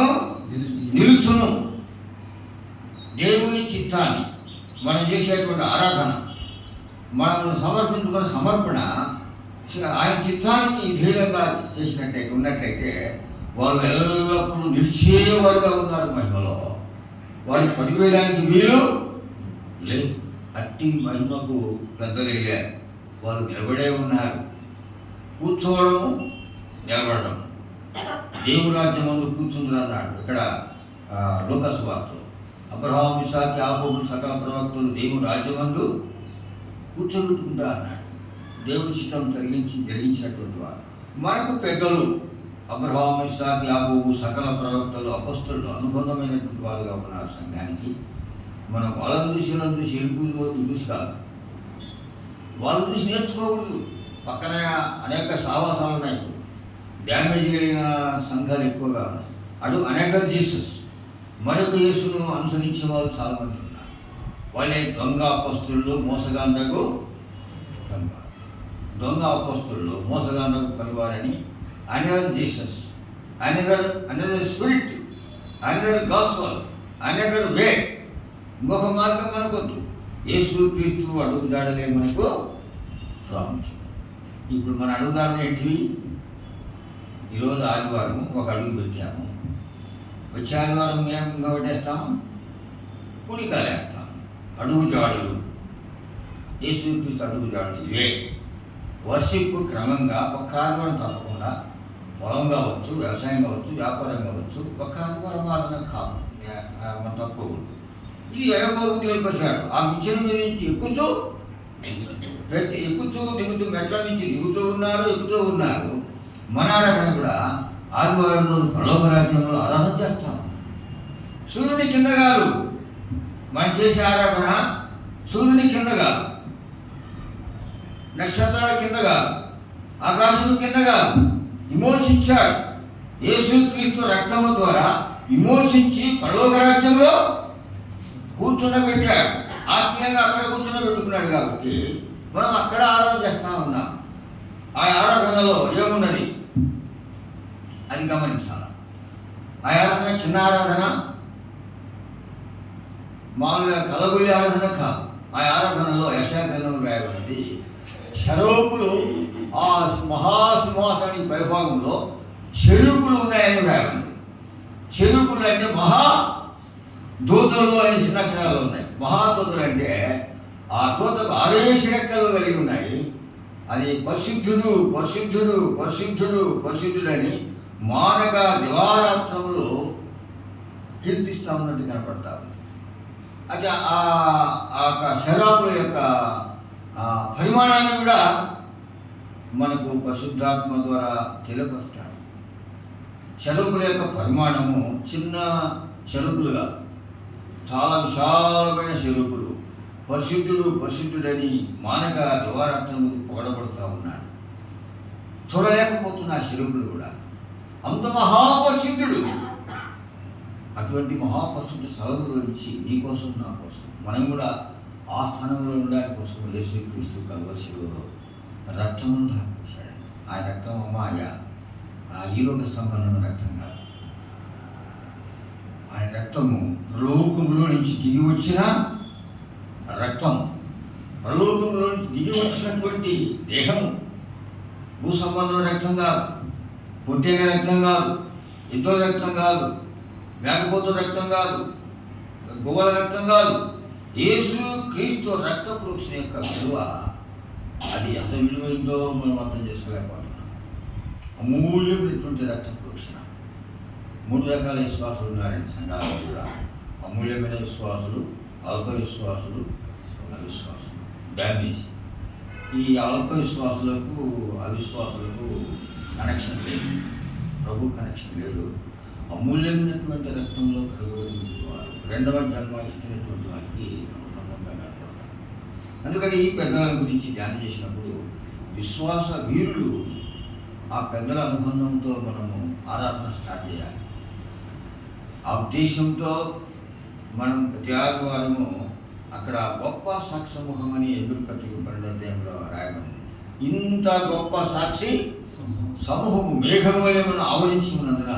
S1: నిలుచును. దేవుని చిత్తాన్ని మనం చేసేటువంటి ఆరాధన, మనం సమర్పించుకున్న సమర్పణ ఆయన చిత్తానికి ధైర్యంగా చేసినట్టయితే ఉన్నట్లయితే వాళ్ళు ఎల్లప్పుడూ నిలిచేవారుగా ఉన్నారు. మహిమలో వాళ్ళు పడిపోయడానికి వీలు లేదు. అట్టి మహిమకు పెద్దలే వాళ్ళు నిలబడే ఉన్నారు. కూర్చోవడము, నిలబడడం. దేవుని రాజ్యం ముందు కూర్చుందని అన్నాడు ఇక్కడ లూకాసు వార్తలో. అబ్రహాము, ఇస్సాకు, యాకోబు సకల ప్రవక్తలు దేవుని రాజ్యమందు కూర్చోబెట్టుకుంటా అన్నాడు. దేవుని చిత్తం జరిగించినటువంటి వారు మనకు పెద్దలు అబ్రహాము, ఇస్సాకు, యాకోబు సకల ప్రవక్తలు, అపొస్తలులు అనుబంధమైనటువంటి వారుగా ఉన్నారు సంఘానికి. మనం వాళ్ళని చూసి వెళ్ళిపోయి చూసి కాదు, వాళ్ళని చూసి నేర్చుకోకూడదు. పక్కన అనేక సావాసాలు ఉన్నాయి, డ్యామేజ్ కలిగిన సంఘాలు ఎక్కువగా ఉన్నాయి. అనేక జీసస్, మరొక యేసును అనుసరించే వాళ్ళు చాలామంది ఉన్నారు. వాళ్ళే దొంగ అపొస్తలులు, మోసగాండ్రకు పనివారు. దొంగ అపొస్తలులు, మోసగాండ్రకు పనివారని another Jesus, another spirit, another gospel, another way. ఇంకొక మార్గం మనకొద్దు. యేసు క్రీస్తు అడుగు జాడలే మనకు ప్రాముఖ్యం. ఇప్పుడు మన అడుగుదారులు ఏంటివి? ఈరోజు ఆదివారం ఒక అడుగు పెట్టాము. వచ్చే ఆదివారం మేము ఇంకా పెట్టేస్తాము, కుడికాలు వేస్తాము. అడుగు జాడులు, యేసుక్రీస్తు అడుగు జాడులు ఇవే. వర్షిప్ క్రమంగా ఒక్క ఆదివారం తప్పకుండా పొలం కావచ్చు, వ్యవసాయం కావచ్చు, వ్యాపారం కావచ్చు, ఒక్క ఆదివారం ఆదరణ కాదు, మనం తప్పకూడదు. ఇది ఎగబోగు తెలియపరిచాడు. ఆ మిషన్ మీద నుంచి ఎక్కుతూ దిగుతూ మెట్ల నుంచి దిగుతూ ఉన్నారు. మన ఆరాధన కూడా ఆదివారం రోజు పరలోక రాజ్యంలో ఆరాధన చేస్తాం. సూర్యుని కింద కాదు మనం చేసే ఆరాధన, సూర్యుని కింద కాదు, నక్షత్రాల కింద కాదు, ఆకాశం కింద కాదు. విమోచించాడు. యేసుక్రీస్తు రక్తము ద్వారా విమోచించి పరలోక రాజ్యంలో కూర్చుండబెట్టాడు. ఆత్మీయంగా అక్కడ కూర్చుండబెట్టుకున్నాడు. కాబట్టి మనం అక్కడ ఆరాధన చేస్తూ ఉన్నాం. ఆ ఆరాధనలో ఏమున్నది అది గమనించాలి. ఆ ఆరాధన చిన్న ఆరాధన, మామూలుగా కలబుల్లి ఆరాధన కాదు. ఆ ఆరాధనలో యెషయా గ్రంథంలో రాయబడినది, శరూపులు ఆ మహాసింహాసనానికి పైభాగంలో చెరుకులు ఉన్నాయని రాయబడింది. చెరుకులు అంటే మహా దూతలు అనే చిన్న అక్షరాలు ఉన్నాయి. మహాదూతలు అంటే ఆ దూతకు 6 రెక్కలు కలిగి ఉన్నాయి. అది పరిశుద్ధుడు పరిశుద్ధుడు పరిశుద్ధుడు పరిశుద్ధుడని మానక దివారాత్రములు కీర్తిస్తూ ఉన్నట్టు కనపడతారు. అది ఆ శరాపుల యొక్క పరిమాణాన్ని కూడా మనకు పరిశుద్ధాత్మ ద్వారా తెలియపరుస్తాడు. శరూపుల యొక్క పరిమాణము చిన్న శరూపులుగా, చాలా విశాలమైన శరూపులు. పరిశుద్ధుడు పరిశుద్ధుడని మానక దివారాత్రములకు పొగడబడుతూ ఉన్నాడు. చూడలేకపోతున్న ఆ శరూపులు కూడా అంత మహాపరిశుద్ధుడు. అటువంటి మహాపరిశుద్ధ స్థలంలో నుంచి నీ కోసం నా కోసం మనం కూడా ఆ స్థానంలో ఉండడానికి కోసం యేసుక్రీస్తు కల్వరిలో రక్తమును దారిపోశాడు. ఆ రక్తం మాయ, ఈ లోక సంబంధమైన రక్తం కాదు. ఆయన రక్తము పరలోకంలో నుంచి దిగి వచ్చిన రక్తం, పరలోకంలో నుంచి దిగి వచ్చినటువంటి దేహము. భూ సంబంధమైన రక్తం కాదు, పుట్టిన రక్తం కాదు, ఇద్దరు రక్తం కాదు, మేకపోతు రక్తం కాదు, గువ్వల రక్తం కాదు. యేసు క్రీస్తు రక్త ప్రోక్షణ యొక్క విలువ అది ఎంత విలువైందో మనం అర్థం చేసుకోలేకపోతున్నాం. అమూల్యమైనటువంటి రక్త ప్రోక్షణ. 3 రకాల విశ్వాసులు ఉన్నారని సంఘాలు కూడా. అమూల్యమైన విశ్వాసులు, అల్ప విశ్వాసులు, అవిశ్వాసులు. డ్యామేజ్. ఈ అల్ప విశ్వాసులకు అవిశ్వాసులకు కనెక్షన్ లేదు, ప్రభు కనెక్షన్ లేదు. అమూల్యమైనటువంటి రక్తంలో కడుగబడిన వారు, 2వ జన్మ ఎత్తినటువంటి వారికి అనుబంధంగా కనపడతారు. అందుకని ఈ పెద్దల గురించి ధ్యానం చేసినప్పుడు విశ్వాస వీరులు, ఆ పెద్దల అనుబంధంతో మనము ఆరాధన స్టార్ట్ చేయాలి. ఆ ఉద్దేశంతో మనం ప్రతి ఆదివారము అక్కడ గొప్ప సాక్షి సమూహం అని ఎదురు పత్రిక 12వ అధ్యాయంలో రాయబడింది. ఇంత గొప్ప సాక్షి సమూహము మేఘం వలె మనం ఆవరించి ఉన్నందున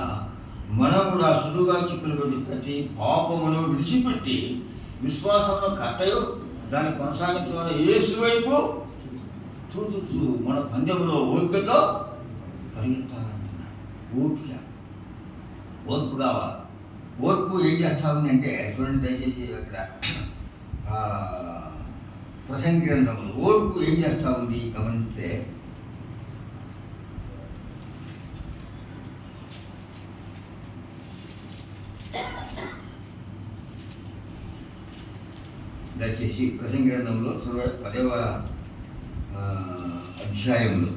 S1: మనం కూడా సులువుగా చిక్కులు పెట్టి ప్రతి పాపమును విడిచిపెట్టి విశ్వాసంలో కట్టయో దాన్ని కొనసాగించమని యేసు వైపు చూస్తూ మన పందెంలో ఓపికతో పరిగెత్తాలంటున్నాడు. ఓర్పు కావాలి. ఓర్పు ఏం చేస్తా ఉందంటే చూడండి దయచేసి అక్కడ ప్రసంగి గ్రంథంలో ఓర్పు ఏం చేస్తూ ఉంది గమనిస్తే, దయచేసి ప్రసంగి గ్రంథంలో 10వ అధ్యాయంలో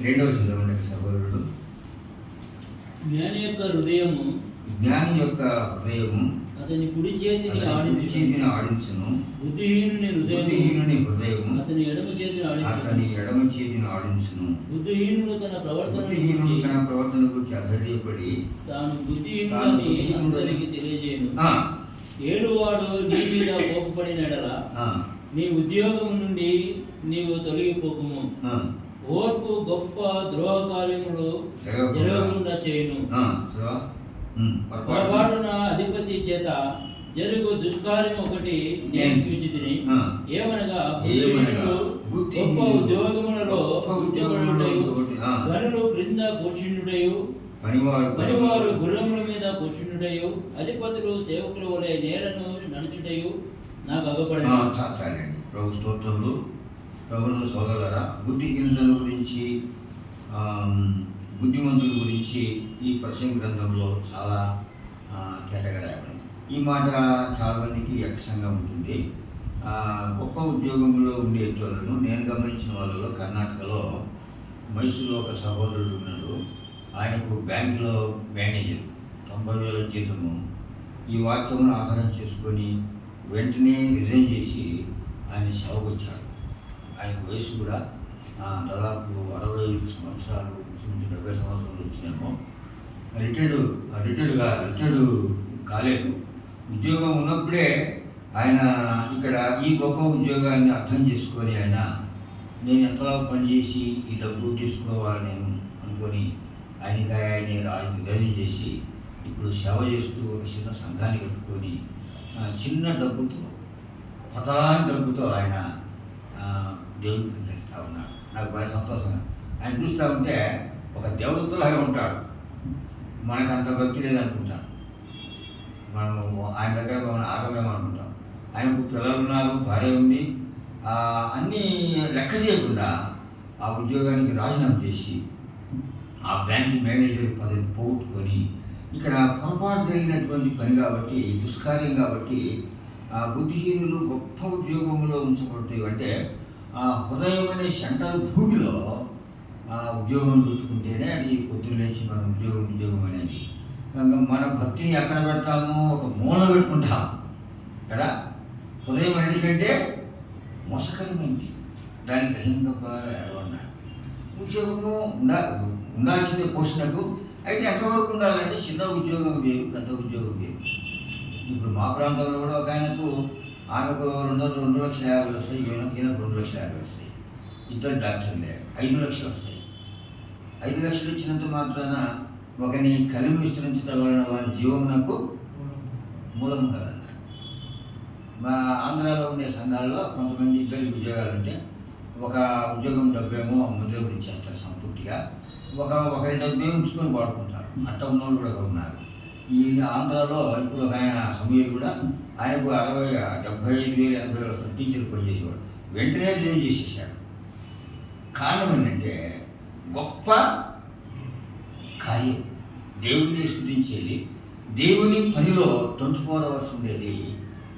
S1: 2వ చదవండి సహోదరుడు.
S2: జ్ఞాని యొక్క హృదయము అతని కుడి చేతిని
S1: ఆడించును,
S2: బుద్ధిహీనుని
S1: హృదయము
S2: అతని ఎడమ
S1: చేతిని ఆడించును.
S2: బుద్ధిహీనుడు తన ప్రవర్తన
S1: గురించి అధైర్యపడి
S2: తాను బుద్ధిహీనుడని అందరికీ తెలియజేయను. ఏడువాడు నీ మీద కోపపడిన ఎడల నీ ఉద్యోగం నుండి నీవు తొలగిపోకుము. ఓర్పు గొప్ప ద్రోహ కార్యములు జరగకుండా చేయును. పొరపాటున అధిపతి చేత జరుగు దుష్కార్యం ఒకటి నేను చూచితిని.
S1: ఆ.
S2: ఏమనగా
S1: ఏమనగా
S2: గొప్ప ఉద్యోగములలో కూర్చుండుటయు,
S1: ఆ.
S2: గనులు క్రింద కూర్చుండుటయు, పనివారు గుర్రముల మీద కూర్చుండుటయు, అధిపతులు సేవకుల వలె నేలను నడుచుటయు నాకు అగపడింది.
S1: చాలండి. ప్రభు స్తోత్రములు. ప్రభువును సోదరులారా, బుద్ధిహీనుల గురించి బుద్ధిమంతుల గురించి ఈ ప్రసంగ గ్రంథంలో చాలా కేటగరాయబడింది. ఈ మాట చాలామందికి యక్షంగా ఉంటుంది. గొప్ప ఉద్యోగంలో ఉండేటోళ్ళను నేను గమనించిన వాళ్ళలో కర్ణాటకలో మైసూరులో ఒక సహోదరుడు ఉన్నాడు. ఆయనకు బ్యాంకులో మేనేజర్, 90,000 జీతము. ఈ వాక్యమును ఆధారం చేసుకొని వెంటనే రిజైన్ చేసి ఆయన సేవకు వచ్చాడు. ఆయన వయసు కూడా దాదాపు 65 సంవత్సరాలు, 70 సంవత్సరాలు వచ్చినేమో. రిటైర్డ్ కాలేదు. ఉద్యోగం ఉన్నప్పుడే ఆయన ఇక్కడ ఈ గొప్ప ఉద్యోగాన్ని అర్థం చేసుకొని నేను ఎంతలా పనిచేసి ఈ డబ్బు తీసుకోవాలి నేను అనుకొని ఆయన రిజైన్ చేసి ఇప్పుడు సేవ చేస్తూ ఒక చిన్న సంఘాన్ని కట్టుకొని చిన్న డబ్బుతో, పతలాని డబ్బుతో ఆయన దేవుడిని పనిచేస్తూ ఉన్నాడు. నాకు బాగా సంతోషంగా ఆయన చూస్తూ ఉంటే ఒక దేవతలాగా ఉంటాడు. మనకు అంత భక్తి లేదనుకుంటాం. మనం ఆయన దగ్గర మనం ఆగమేమనుకుంటాం. ఆయనకు పిల్లలు ఉన్నారు, భార్య ఉంది. అన్నీ లెక్క చేయకుండా ఆ ఉద్యోగానికి రాజీనామా చేసి ఆ బ్యాంక్ మేనేజర్ పదవిని పోగొట్టుకొని ఇక్కడ పొరపాటు జరిగినటువంటి పని కాబట్టి, దుష్కార్యం కాబట్టి బుద్ధిహీనులు గొప్ప ఉద్యోగంలో ఉంచబడతాయి. అంటే హృదయం అనే సెంటర్ భూమిలో ఉద్యోగం పెట్టుకుంటేనే అది పొద్దున్న లేచి మన ఉద్యోగం అనేది. మన భక్తిని ఎక్కడ పెడతాము? ఒక మూల పెట్టుకుంటాం కదా. హృదయం అన్నిటికంటే మోసకరమైంది. దానికి గ్రహంగా ఏడవన్నాడు. ఉద్యోగము ఉండాల్సిందే పోషణకు. అయితే ఎంతవరకు ఉండాలంటే చిన్న ఉద్యోగం వేరు, పెద్ద ఉద్యోగం వేరు. ఇప్పుడు మా ప్రాంతంలో కూడా ఒక ఆమెకు 2,50,000 వస్తాయి, ఈయనకు 2,50,000 వస్తాయి. ఇద్దరు డాక్టర్లే 5 లక్షలు వస్తాయి. 5 లక్షలు ఇచ్చినంత మాత్రాన ఒకని కలిమి విస్తరించడం వలన వారి జీవమునకు మూలం కాదన్నాడు. మా ఆంధ్రాలో ఉండే సంఘాల్లో కొంతమంది ఇద్దరికి ఉద్యోగాలు ఉంటే ఒక ఉద్యోగం డబ్బేమో ముందే ఇచ్చేస్తారు సంతృప్తిగా, ఒకరి డబ్బే ఉంచుకొని వాడుకుంటారు. అట్ట ఉన్నోళ్ళు కూడా ఉన్నారు. ఈ ఆంధ్రాలో ఇప్పుడు ఒక ఆయన సమయంలో కూడా ఆయనకు 75,000 80,000 వస్తుంది. టీచర్ పనిచేసేవాడు. వెంటనే రిజైన్ చేసేసాడు. కారణం ఏంటంటే గొప్ప కార్యం, దేవుడిని స్తుతించేది, దేవుని పనిలో 24 hours ఉండేది.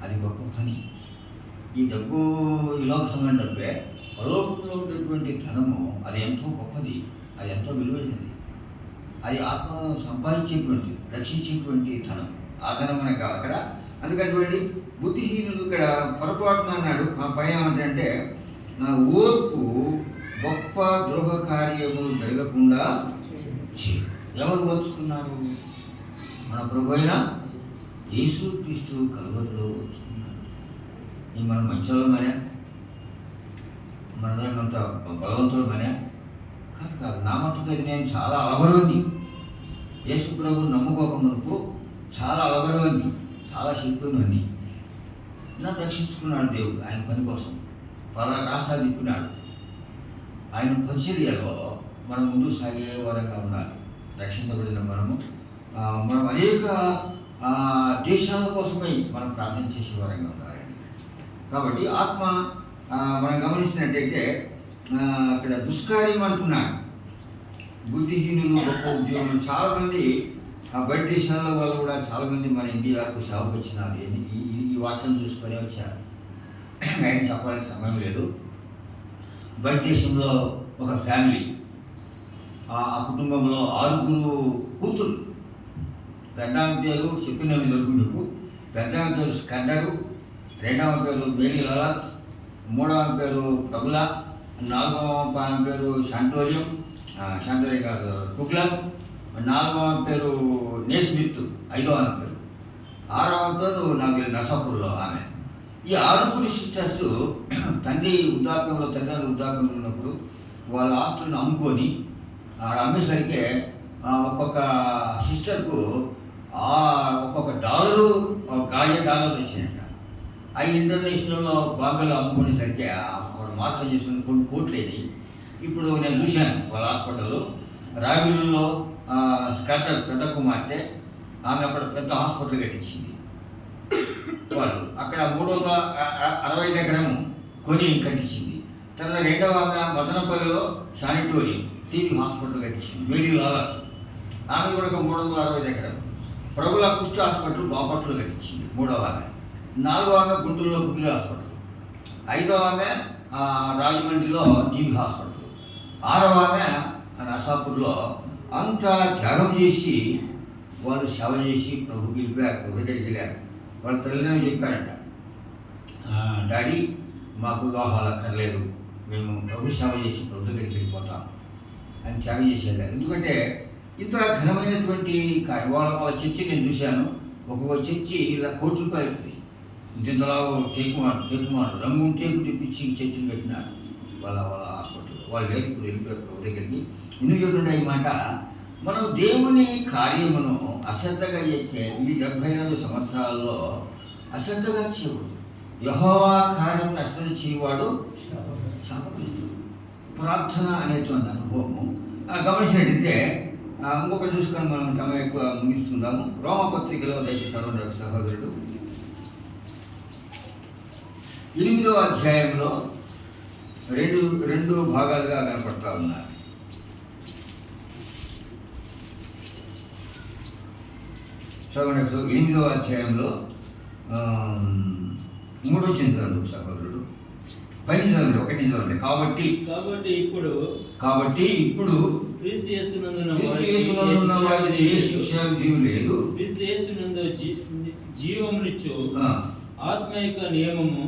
S1: అది గొప్ప పని. ఈ డబ్బు ఈ లోక సమయం డబ్బే. పరలోకంలో ఉండేటువంటి ధనము అది ఎంతో గొప్పది, అది ఎంతో విలువైనది. అది ఆత్మ సంపాదించేటువంటి, రక్షించేటువంటి ధనం. ఆ ధనం మనకు అక్కడ. అందుకటువంటి బుద్ధిహీనులు ఇక్కడ పొరపాటున అన్నాడు. మా పైన ఏమంటే ఓర్పు గొప్ప ద్రోహ కార్యములు జరగకుండా చేయు. ఎవరు ఓర్చుకున్నారు? మన ప్రభు అయిన యేసుక్రీస్తు కల్వరిలో ఓర్చుకున్నారు. మనం మంచోళ్ళమనే, మనమేమంత బలవంతులమనే కాదు. నా మట్టుకైతే నేను చాలా అలవరవని, యేసు ప్రభు నమ్ముకోకమునుపు చాలా అలవరవని, చాలా శిల్పుని నన్ను రక్షించుకున్నాడు దేవుడు. ఆయన పని కోసం 10 రాష్ట్రాలు తిప్పినాడు. ఆయన పరిచర్యలో మనం ముందు సాగే వారంగా ఉండాలి. రక్షించబడిన మనం అనేక దేశాల కోసమై మనం ప్రార్థన చేసే వారంగా ఉండాలండి. కాబట్టి ఆత్మ మనం గమనించినట్టయితే అక్కడ దుష్కార్యం అంటున్నాడు. బుద్ధిహీనులు గొప్ప ఉద్యోగులు. చాలామంది బయట దేశాల వాళ్ళు కూడా చాలామంది మన ఇండియాకు సేవకు వచ్చినారు. ఈ వాక్యం చూసుకొని వచ్చారు. ఆయన చెప్పాల్సిన సమయం లేదు. బయట దేశంలో ఒక ఫ్యామిలీ, ఆ కుటుంబంలో 6 కూతురు. పెద్దామ పేరు చెప్పిన దొరుకు మీకు. పెద్దామ పేరు స్కండరు, రెండవ పేరు మేరీ లలాత్, మూడవ పేరు ప్రభుల, 4వ పేరు శాంటోరియం కాదు కుక్లం, 4వ పేరు నేస్మిత్, 5వ పేరు, 6వ పేరు నాకు నసాపూర్లో ఆమె. ఈ 6 సిస్టర్స్ తల్లిదండ్రులు వృద్ధాప్యంలో ఉన్నప్పుడు వాళ్ళ ఆస్తులను అమ్ముకొని అమ్మేసరికి ఒక్కొక్క సిస్టర్కు ఒక్కొక్క డాలరు గాజా డాలర్ వచ్చినాయంట. అవి ఇంటర్నేషనల్లో బాంబేలో అమ్ముకునేసరికి వాడు మార్పులు చేసుకుని కొన్ని కోట్లేని. ఇప్పుడు నేను చూశాను వాళ్ళ హాస్పిటల్లో రావిల్లో స్కాటర్ పెద్ద కుమార్తె, ఆమె అక్కడ పెద్ద హాస్పిటల్ కట్టించింది. వాళ్ళు అక్కడ 365 ఎకరము కొని కట్టించింది. తర్వాత రెండవ ఆమె మదనపల్లిలో శానిటోరియం టీవీ హాస్పిటల్ కట్టించింది. మేరీ లాలత్, ఆమె కూడా ఒక 365 ఎకరము. ప్రభుల కుష్టి హాస్పిటల్ బాపట్లో కట్టించింది మూడవ ఆమె. నాలుగవ ఆమె గుంటూరులో కుకిలి హాస్పిటల్. ఐదవ ఆమె రాజమండ్రిలో టీవీ హాస్పిటల్. ఆరవ ఆమె నసాపూర్లో. అంతా త్యాగం చేసి వాళ్ళు సేవ చేసి ప్రభుకి వెళ్ళిపోయారు. ప్రభు దగ్గరికి వెళ్ళారు. వాళ్ళ తల్లిదండ్రులు చెప్పారంట, డాడీ మాకు వివాహాలు అక్కర్లేదు, మేము ప్రభు సేవ చేసి ప్రభు దగ్గరికి వెళ్ళిపోతాం అని త్యాగం చేసి వెళ్ళారు. ఎందుకంటే ఇంత ఘనమైనటువంటి వాళ్ళ చర్చి నేను చూశాను. ఒక్కొక్క చర్చి ఇలా ₹1,00,00,000 అవుతుంది. ఇంతలా టేకుమాను రంగు టేకు తెప్పించి చర్చిని కట్టినారు వాళ్ళ హాస్పిటల్లో. వాళ్ళు లేరు, ఇప్పుడు వెళ్ళిపోయారు ప్రభు దగ్గరికి. ఎందుకు చెప్తుండే ఈ మాట, మనం దేవుని కార్యమును అశ్రద్ధగా చేసే ఈ 75 సంవత్సరాల్లో అశ్రద్ధగా చేయకూడదు. యెహోవా కార్యం అశ్రద్ధ చేయవాడు శాపగ్రస్తుడు. ప్రార్థన అనేటువంటి అనుభవము గమనించినట్టయితే ఇంకొక చూసుకొని మనం తమ ఎక్కువ ముగిస్తుందాము. రోమపత్రికలో దయచేసి చదవండి సహోదరుడు. 8వ అధ్యాయంలో రెండు భాగాలుగా కనపడతా ఉన్నారు. చదవండి. 8వ అధ్యాయంలో 3వ వచనం సహోదరుడు. 10 చదవండి, 1 చదవండి. కాబట్టి ఇప్పుడు
S2: క్రీస్తు యేసునందున్న
S1: వారికి ఏ శిక్షా విధి లేదు.
S2: క్రీస్తు యేసునందు జీవమునిచ్చు ఆత్మ యొక్క నియమము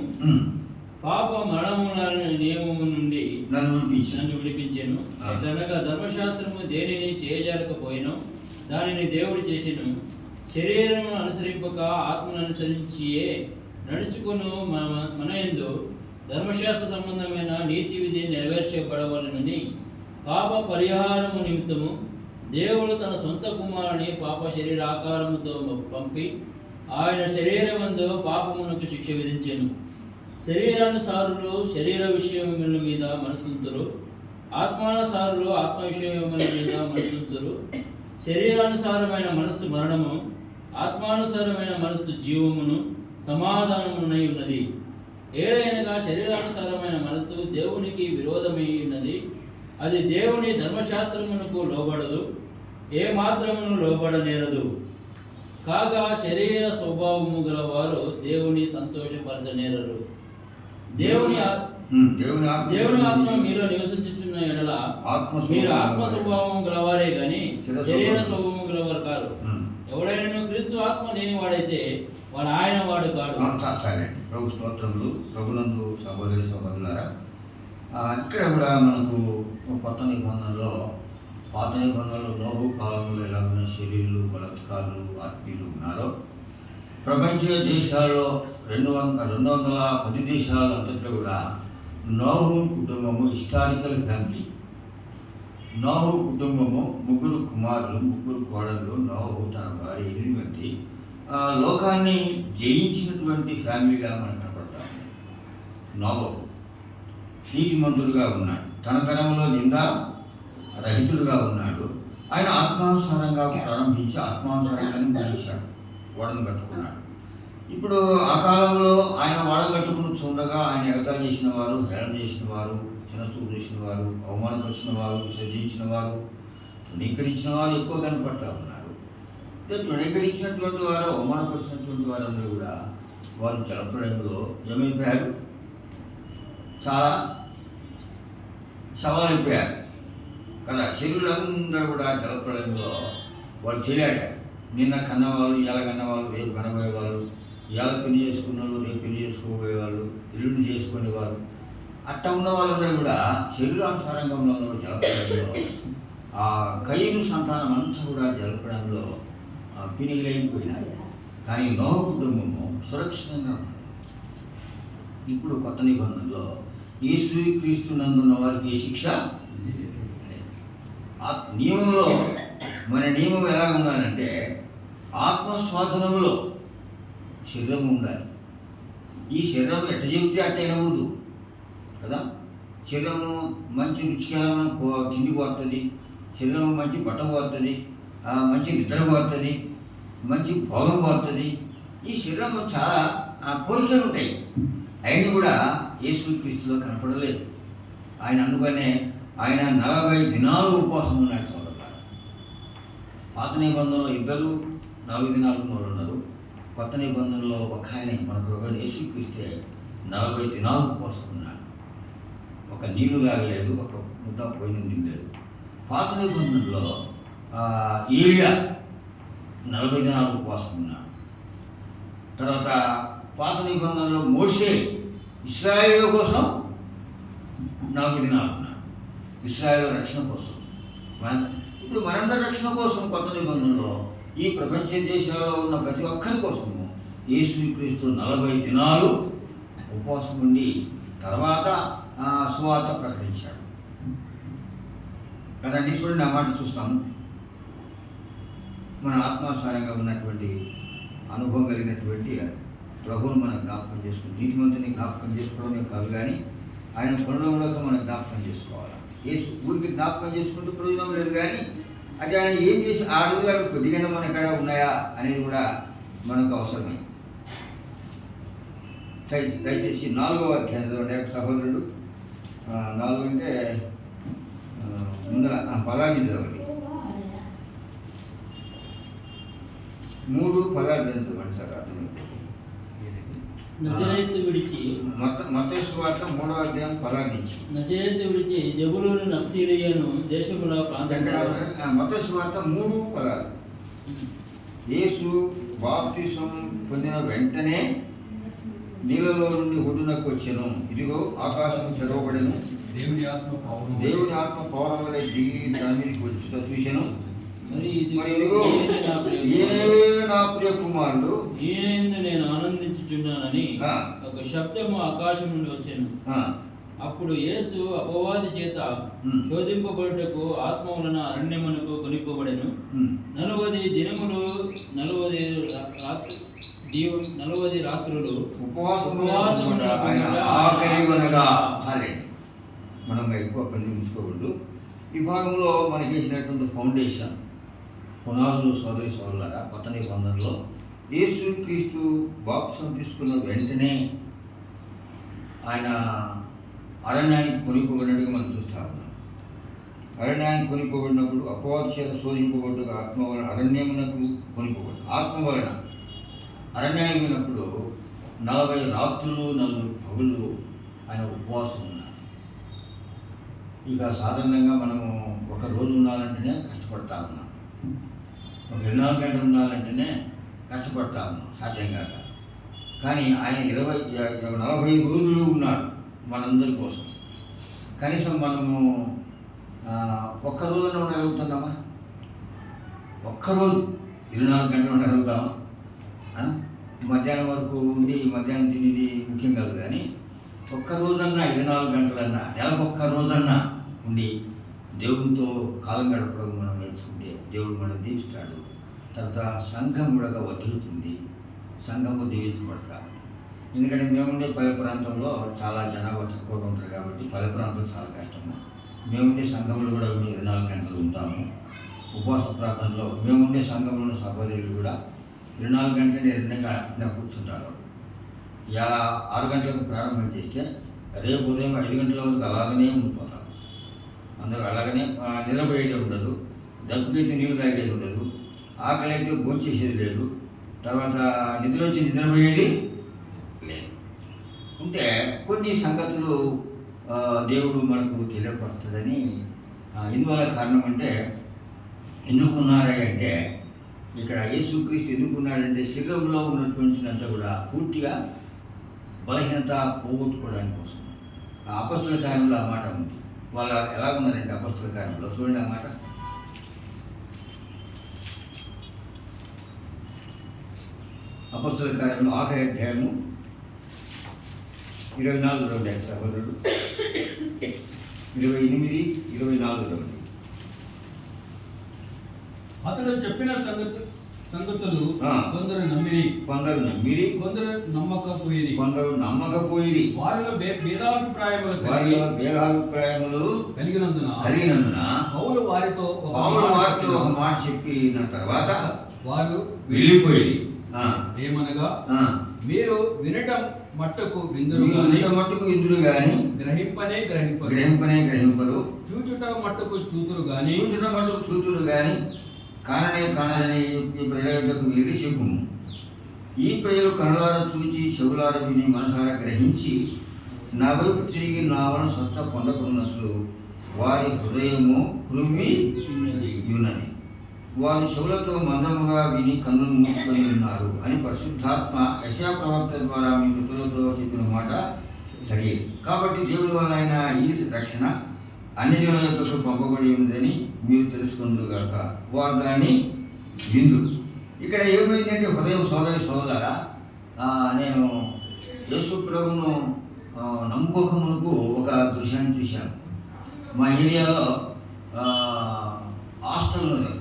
S2: పాప మరణముల నియమము నుండి నన్ను విడిపించెను. అనగా ధర్మశాస్త్రము దేనిని చేయజాలకపోయినో దానిని దేవుడు చేసెను. శరీరమును అనుసరింపక ఆత్మను అనుసరించియే నడుచుకును మన యందు ధర్మశాస్త్ర సంబంధమైన నీతి విధి నెరవేర్చబడవలనని పాప పరిహారము నిమిత్తము దేవుడు తన సొంత కుమారుని పాప శరీరాకారముతో పంపి ఆయన శరీరమందు పాపమునకు శిక్ష విధించెను. శరీరానుసారులు శరీర విషయముల మీద మనసుంతురు, ఆత్మానుసారులు ఆత్మ విషయముల మీద మనసుంతురు. శరీరానుసారమైన మనస్సు మరణము, ఆత్మానుసారమైన మనస్సు జీవమును సమాధానమునై ఉన్నది. ఏదైనగా శరీరానుసారమైన మనస్సు దేవునికి విరోధమై ఉన్నది. అది దేవుని ధర్మశాస్త్రమునకు లోబడదు, ఏ మాత్రమును లోబడనేరదు. కాగా శరీర స్వభావము గల వారు దేవుని సంతోషపరచనేరరు. దేవుని ఆత్మ మీలో నివసించుచున్న ఎడల మీరు ఆత్మ స్వభావం గలవారే గాని శరీర స్వభావం గలవారు కారు. ఎవడైనా క్రీస్తు ఆత్మ లేని వాడైతే వాడు ఆయన వాడు కాడు.
S1: ప్రభు స్తోత్రములు. ప్రభునందు సహోదరి సహోదరులారా, ఇక్కడ కూడా మనకు కొత్త నిబంధనలో, పాత నిబంధనలో నోహు కాలంలో ఎలా ఉన్న శరీరులు, బలాత్కారులు, ఆత్మీయులు ఉన్నారో ప్రపంచ దేశాల్లో 210 దేశాలు అంతట్లో కూడా నోహు కుటుంబము హిస్టారికల్ ఫ్యామిలీ. నోహు కుటుంబము 3 కుమారులు, 3 కోడళ్ళు. నోహు తన భార్య 8 లోకాన్ని జయించినటువంటి ఫ్యామిలీగా మనకు కనపడతాం. నోహు నీతిమంతుడుగా ఉన్నాడు, తన తరంలో నిందా రహితుడుగా ఉన్నాడు. ఆయన ఆత్మానుసారంగా ప్రారంభించి ఆత్మానుసారంగానే ముగించాడు, ఓడను కట్టుకున్నాడు. ఇప్పుడు ఆ కాలంలో ఆయన ఓడను కట్టుకుని చూడగా ఆయన ఎగతాళి చేసిన వారు, హేళన చేసిన వారు, చిన్నచూపు చేసిన వారు, అవమానపరిచిన వారు, విసర్జించిన వారు, తృణీకరించిన వారు ఎక్కువ కనపడతా ఉన్నారు. తృణీకరించినటువంటి వారు, అవమానపరిచినటువంటి వారందరూ కూడా వారు జలప్రళయంలో ఏమైపోయారు, చాలా సవాలైపోయారు కదా. శరీరులందరూ కూడా జలప్రళయంలో వాళ్ళు తేలాడారు. నిన్న కన్నవాళ్ళు, ఇవాళ కన్నవాళ్ళు, రేపు కనబోయేవాళ్ళు, ఇవాళ పెళ్లి చేసుకున్న వాళ్ళు రేపు పెళ్లి చేసుకోబోయేవాళ్ళు, ఇల్లుని చేసుకునేవారు. అట్ట ఉన్న వాళ్ళందరూ కూడా శరీరానుసారంగా ఉన్న వాళ్ళు జలప్రళయంలో, ఆ కయీను సంతానం అంతా కూడా జలప్రళయంలో పినిగిలైపోయినారు. కానీ నోహు కుటుంబము సురక్షితంగా ఉంది. ఇప్పుడు కొత్త నిబంధనలో యేసుక్రీస్తునందున్న వారికి ఏ శిక్ష ఆ నియమంలో మన నియమం ఎలా ఉండాలంటే ఆత్మస్వాధనములో శరీరం ఉండాలి. ఈ శరీరం ఎట్ట చెబితే అట్టయినా ఉండదు కదా. శరీరము మంచి రుచికరమైన తిండి పోతుంది, శరీరం మంచి బట్ట పోతుంది, మంచి నిద్ర పోతుంది, మంచి భోగం పోతుంది. ఈ శరీరం చాలా కోరికలు ఉంటాయి. అవన్నీ కూడా యేసుక్రీస్తులో కనపడలేదు. ఆయన అందుకనే ఆయన 40 దినాలు ఉపవాసం ఉన్నాడు సోదరులారా. పాత నిబంధనలో ఇద్దరు 40 దినాలు ఉన్నవారు ఉన్నారు. కొత్త నిబంధనలో ఒక ఆయన మన ప్రభు యేసుక్రీస్తే 40 దినాలు ఉపవాసం ఉన్నాడు. ఒక నీళ్లు తాగలేదు, ఒక ముద్ద భోజనం తినలేదు. పాత నిబంధనలో ఏలియా 40 దినాలు ఉపవాసం ఉన్నాడు. తర్వాత పాత నిబంధనలో మోషే ఇశ్రాయేలు కోసం 40 దినాలు ఉన్నాడు. ఇశ్రాయేలు రక్షణ కోసం. ఇప్పుడు మనందరి రక్షణ కోసం కొత్త నిబంధనలో ఈ ప్రపంచ దేశాల్లో ఉన్న ప్రతి ఒక్కరి కోసము యేసుక్రీస్తు 40 దినాలు ఉపవాసం ఉండి తర్వాత సువార్త ప్రకటించాడు కదండి. చూడండి, ఆ మాట చూస్తాము. మన ఆత్మానుసారంగా ఉన్నటువంటి అనుభవం కలిగినటువంటి ప్రభువును మనం జ్ఞాపకం చేసుకుని నీతిమంతుని జ్ఞాపకం చేసుకోవడమే కాదు, కానీ ఆయన పనులతో మనం జ్ఞాపకం చేసుకోవాలి. ఊరికి జ్ఞాపకం చేసుకుంటూ ప్రయోజనం లేదు, కానీ అది ఆయన ఏం చేసి ఆ అడుగులు కొద్దిగా మన కాడ ఉన్నాయా అనేది కూడా మనకు అవసరమే. దయచేసి 4వ అధ్యాయం చదవండి సహోదరుడు. 4 అంటే ముందర 10 చదవండి. 3:16 చదవండి సార్, అర్థమైపోతుంది.
S2: నజరేతు విడిచి
S1: మత్తయి సువార్త 3వ అధ్యాయం 16 నుంచి.
S2: నజరేతు విడిచి జెబూలూను నఫ్తాలియను దేశముల ప్రాంతంలో.
S1: మత్తయి సువార్త 3:16. యేసు బాప్తిసం పొందిన వెంటనే నీళ్ళలో నుండి ఒడ్డునకు వచ్చెను. ఇదిగో ఆకాశం తెరవబడెను, దేవుని ఆత్మ పౌరం వలె దిగి దాని మీదకి వచ్చుట చూశాను. మరి ఇదిగో ఈయనే నా ప్రియ కుమారుడు,
S2: ఈయన నేను ఆనందించుచున్నానని ఒక శబ్దము ఆకాశం నుండి వచ్చెను. అప్పుడు యేసు అపవాది చేత శోధింపబడుటకు ఆత్మ వలన అరణ్యమునకు కొనిపోబడెను. 40 దినములు 40 రాత్రులు
S1: ఉపవాసం. మనం ఎక్కువ పని ఉంచుకోకూడదు. ఈ భాగంలో మనకి వేసినటువంటి ఫౌండేషన్ పునాదులు సోదరులారా, కొత్త నిబంధనలో యేసుక్రీస్తు బాప్తిసం తీసుకున్న వెంటనే ఆయన అరణ్యానికి కొనిపోబడినట్టుగా మనం చూస్తూ ఉన్నాం. అరణ్యానికి కొనిపోబడినప్పుడు అపవాది చేత శోధింపబడ్డగా ఆత్మ వలన అరణ్యమునకు కొనిపోబడి ఆత్మ వలన అరణ్యానికి పోయినప్పుడు 40 రాత్రులు 40 పగుళ్ళు ఆయన ఉపవాసం ఉన్నారు. ఇక సాధారణంగా మనము ఒక రోజు ఉండాలంటేనే కష్టపడతా ఉన్నాం, ఒక 24 గంటలు ఉండాలంటేనే కష్టపడతా ఉన్నాం, సాధ్యం కాక. కానీ ఆయన 40 రోజులు ఉన్నాడు మనందరి కోసం. కనీసం మనము ఒక్క రోజున ఉండగలుగుతున్నామా? ఒక్కరోజు 24 గంటలు ఉండగలుగుతామా? మధ్యాహ్నం వరకు ఉండి మధ్యాహ్నం తినేది ముఖ్యం కాదు, కానీ ఒక్క రోజన్నా 24 గంటలన్నా నెలకు ఒక్క రోజన్నా ఉండి దేవునితో కాలం గడపడం మనం నేర్చుకుంటే దేవుడు మనం దీవిస్తాడు. తర్వాత సంఘం కూడా వదులుతుంది, సంఘము దీవించబడతాము. ఎందుకంటే మేముండే పల్లె ప్రాంతంలో చాలా జనాభా తక్కువగా ఉంటారు కాబట్టి పల్లె ప్రాంతం చాలా కష్టము. మేముండే సంఘంలో కూడా 24 గంటలు ఉంటాము. ఉపవాస ప్రాంతంలో మేముండే సంఘంలోని సహోదరులు కూడా 24 గంటలు నిర్ణయంగా కూర్చుంటారు. ఇలా 6 గంటలకు ప్రారంభం చేస్తే రేపు ఉదయం 5 గంటల వరకు అలాగనే ఉండిపోతారు. అందరూ అలాగనే నిద్రపోయేది ఉండదు, దగ్గుకైతే నీళ్ళు తాగేది ఉండదు, ఆకలి అయితే భోంచేసేది లేదు, తర్వాత నిద్ర వచ్చి నిద్రపోయేది లేదు. ఉంటే కొన్ని సంగతులు దేవుడు మనకు తెలియపరుస్తాడని. ఇందువల్ల కారణం అంటే ఎందుకున్నారా అంటే, ఇక్కడ యేసుక్రీస్తు ఎందుకున్నాడంటే శరీరంలో ఉన్నటువంటిదంతా కూడా పూర్తిగా బలహీనత పోగొట్టుకోవడానికి కోసం. అపొస్తలుల కార్యంలో ఆ మాట ఉంది. వాళ్ళు ఎలా ఉన్నారంటే అపొస్తలుల కార్యంలో చూడండి ఆ మాట. అపొస్తలుల కార్యంలో ఆఖరి అధ్యాయము 24 సహోదరుడు 28-24.
S3: అతడు చెప్పిన సంగతి సంగతులు
S1: ఆ.
S3: కొందరు నమ్మిరి,
S1: కొందరు నమ్మిరి,
S3: కొందరు నమ్మకపోయిరి.
S1: కొందరు నమ్మకపోయిరి.
S3: వారిలో భేదాభిప్రాయములు
S1: వారిలో భేదాభిప్రాయములు కలిగినందున
S3: పౌలు వారితో ఒక
S1: పౌలు
S3: మాట
S1: వారితో
S3: చెప్పెను.
S1: ఒక మాట చెప్పిన తర్వాత
S3: వారు
S1: వెళ్ళిపోయి
S3: ఏమనగా, మీరు వినటం మట్టుకు విందురు
S1: మీరు
S3: గాని
S1: ఇంత మట్టుకు ఇందులు గాని
S3: గ్రహింపనే
S1: గ్రహింపరు,
S3: చూచుట మట్టుకు చూతురు గాని
S1: చూసిన మట్టుకు చూతురు గాని కానని ఈ ప్రజల యొద్దకు వెళ్ళి చెప్పుము. ఈ ప్రజలు కనులారా చూచి చెవులారా విని మనసారా గ్రహించి నా వైపు తిరిగి నా వలన స్వస్థ పొందకున్నట్లు వారి హృదయము కృంగి ఉన్నది. వారి చెవులతో మందముగా విని కన్నులు మూసుకొని ఉన్నారు అని పరిశుద్ధాత్మ యెషయా ప్రవక్త ద్వారా మీ పితరులతో చెప్పిన మాట సరి. కాబట్టి దేవుని వలన అయిన ఈ రక్షణ అన్ని జనుల యొద్దకు పంపబడి ఉన్నదని మీరు తెలుసుకుందురుగాక. వారు దాన్ని విందురు. ఇక్కడ ఏమైందంటే హృదయం సోదరులారా, నేను యేసు ప్రభువును నమ్ముకోక మునుపు ఒక దృశ్యాన్ని చూశాను. మా ఏరియాలో హాస్టల్ ఉన్నది,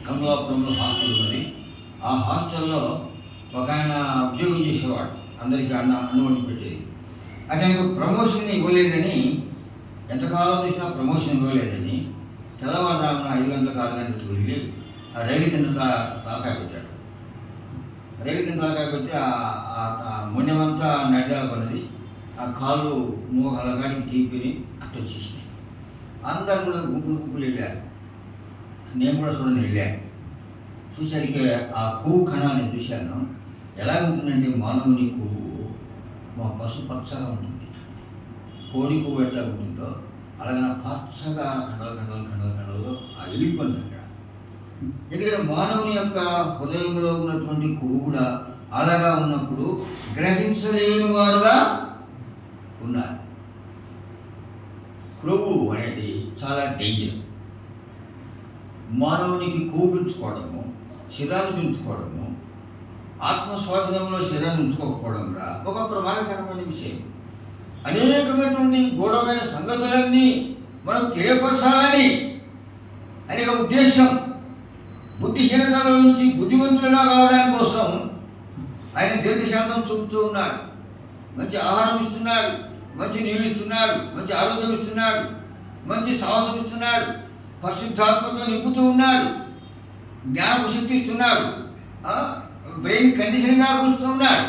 S1: కమలాపురంలో హాస్టల్ ఉన్నది. ఆ హాస్టల్లో ఒక ఆయన ఉద్యోగం చేసేవాడు, అందరికీ అన్నం వండి పెట్టేది. అతనికి ప్రమోషన్ ఇవ్వలేదని, ఎంతకాలం చూసినా ప్రమోషన్ ఇవ్వలేదని తెల్లవారుజామున 5 గంటలకు 6 గంటలకు వెళ్ళి ఆ రైలు కింద తలకాయ పెట్టాడు. రైలు కింద తలకాయ పెట్టి మొండెమంతా నడిదాలు పన్నది. ఆ కాళ్ళు మోకాళ్ళ కాడికి తీపిని అట్టు వచ్చేసినాయి. అందరూ కూడా గుంపులు వెళ్ళారు. నేను కూడా చూడండి వెళ్ళాను. చూసరికి ఆ కొవ్వు కణాన్ని చూశాను. ఎలా ఉంటుందంటే మానవుని కొవ్వు మా పసుపచ్చగా ఉంటుంది. కోడి కొవ్వు ఎట్లా ఉంటుందో అలాగే పచ్చగా కణలు వెళ్ళిపోయింది అక్కడ. ఎందుకంటే మానవుని యొక్క హృదయంలో ఉన్నటువంటి కొవ్వు కూడా అలాగా ఉన్నప్పుడు గ్రహించలేని వారుగా ఉన్నారు. కొవ్వు అనేది చాలా డేంజర్. మానవునికి కొవ్వు పెంచుకోవడము, శరీరాన్ని పెంచుకోవడము, ఆత్మస్వాధీనంలో శరీరాన్ని ఉంచుకోకపోవడం కూడా ఒక ప్రమాదకరమైన విషయం. అనేకమైనటువంటి గూఢమైన సంగతులన్నీ మనకు తెలియపరచాలని అనేక ఉద్దేశం. బుద్ధిహీనతల నుంచి బుద్ధిమంతులుగా కావడానికి కోసం ఆయన దీర్ఘశాంతం చూపుతూ ఉన్నాడు. మంచి ఆహారం ఇస్తున్నాడు, మంచి నీళ్ళు ఇస్తున్నాడు, మంచి ఆరోగ్యం ఇస్తున్నాడు, మంచి సాహసం ఇస్తున్నాడు, పరిశుద్ధాత్మతో నింపుతూ ఉన్నాడు, జ్ఞానపు శక్తి ఇస్తున్నాడు, బ్రెయిన్ కండిషన్గా కూర్చుతూ ఉన్నాడు.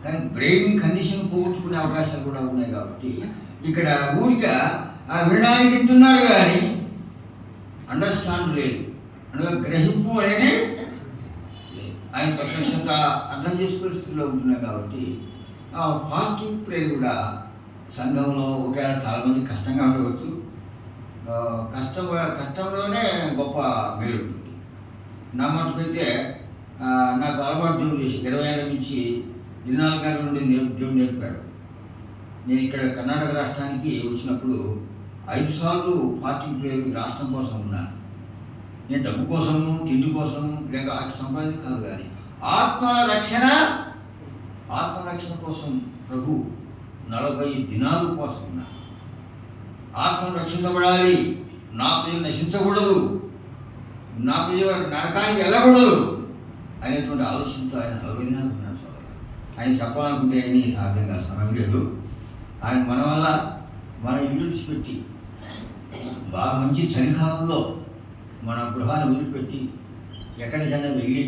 S1: కానీ బ్రెయిన్ కండిషన్ పోగొట్టుకునే అవకాశాలు కూడా ఉన్నాయి. కాబట్టి ఇక్కడ ఊరిగా వినడానికి వింటున్నాడు కానీ అండర్స్టాండ్ లేదు, అనగా గ్రహింపు అనేది లేదు. ఆయన ప్రత్యక్షత అర్థం చేసుకునే స్థితిలో ఉంటున్నాయి. కాబట్టి ఫాస్టింగ్ ప్రేయర్ కూడా సంఘంలో ఒకవేళ చాలామంది కష్టంగా ఉండవచ్చు. కష్టంలోనే గొప్ప మేలు ఉంటుంది. నా మటుకైతే నాకు అలవాటు దేవుడు చేసి 20 ఏళ్ళ నుంచి 24 గంటల నుండి దేవుడు నేర్పాడు. నేను ఇక్కడ కర్ణాటక రాష్ట్రానికి వచ్చినప్పుడు 5 సార్లు ఫాస్టింగ్ ప్రేయర్ రాష్ట్రం కోసం ఉన్నాను. నేను డబ్బు కోసము, తిండి కోసము, లేక సంపాదన కాదు, కానీ ఆత్మరక్షణ కోసం ప్రభు 40 దినాలు కోసం ఉన్నాను. ఆత్మ రక్షించబడాలి, నా ప్రజలు నశించకూడదు, నా ప్రజలు నరకానికి వెళ్ళకూడదు అనేటువంటి ఆలోచనతో ఆయన 40 దినాలు ఉన్నాడు. ఆయన చెప్పాలనుకుంటే అన్నీ సాధ్యంగా సమయం లేదు. ఆయన మన వల్ల మన ఇల్లు విడిచిపెట్టి బాగా మంచి చలికాలంలో మన గృహాన్ని వదిలిపెట్టి ఎక్కడికైనా వెళ్ళి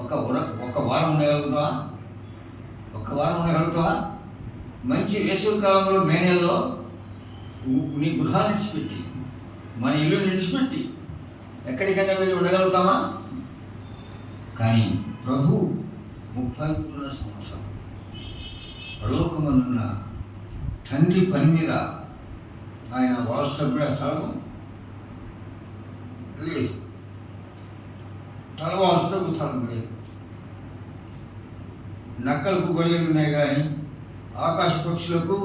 S1: ఒక వారం ఉండగలుగుతావా? మంచి వేసవికాలంలో మే నెలలో నీ గృహాన్ని విడిచిపెట్టి, మన ఇల్లు విడిచిపెట్టి ఎక్కడికైనా వెళ్ళి ఉండగలుగుతామా? కానీ ప్రభు 33 సంవత్సరం పరలోకమందున్న తండ్రి పని మీద ఆయన వారసభ్యుడ స్థలం లేదు, తల వారసభ్యుడు స్థలం లేదు. నక్కలకు గొర్రెలు ఉన్నాయి కానీ, ఆకాశ పక్షులకు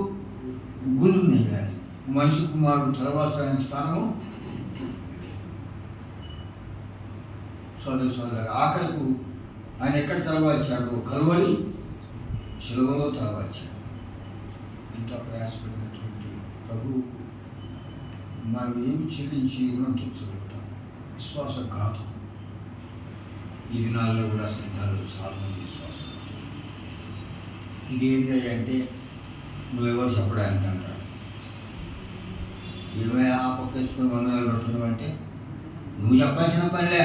S1: గుళ్ళు ఉన్నాయి కానీ, మనిషి కుమారుడు తలవాసమైన స్థానము సోదరు ఆఖరకు ఆయన ఎక్కడ తలవాల్చాడు? కలువరి శిలువలో తలవాల్చాడు. ఇంత ప్రయాసపడినటువంటి ప్రభువుకు మనం ఏమి చెల్లించి రుణం తీర్చగలుగుతాం? విశ్వాసఘాతుకం. ఈ దినాల్లో కూడా సంఘాలు చాలా మంది విశ్వాసం. ఇదేంటి అంటే నువ్వెవరు చెప్పడానికి అంటాడు. ఏమైనా ఆ పక్క వేసుకొని వందనాలు పెడుతున్నావు అంటే నువ్వు చెప్పాల్సిన పనిలే,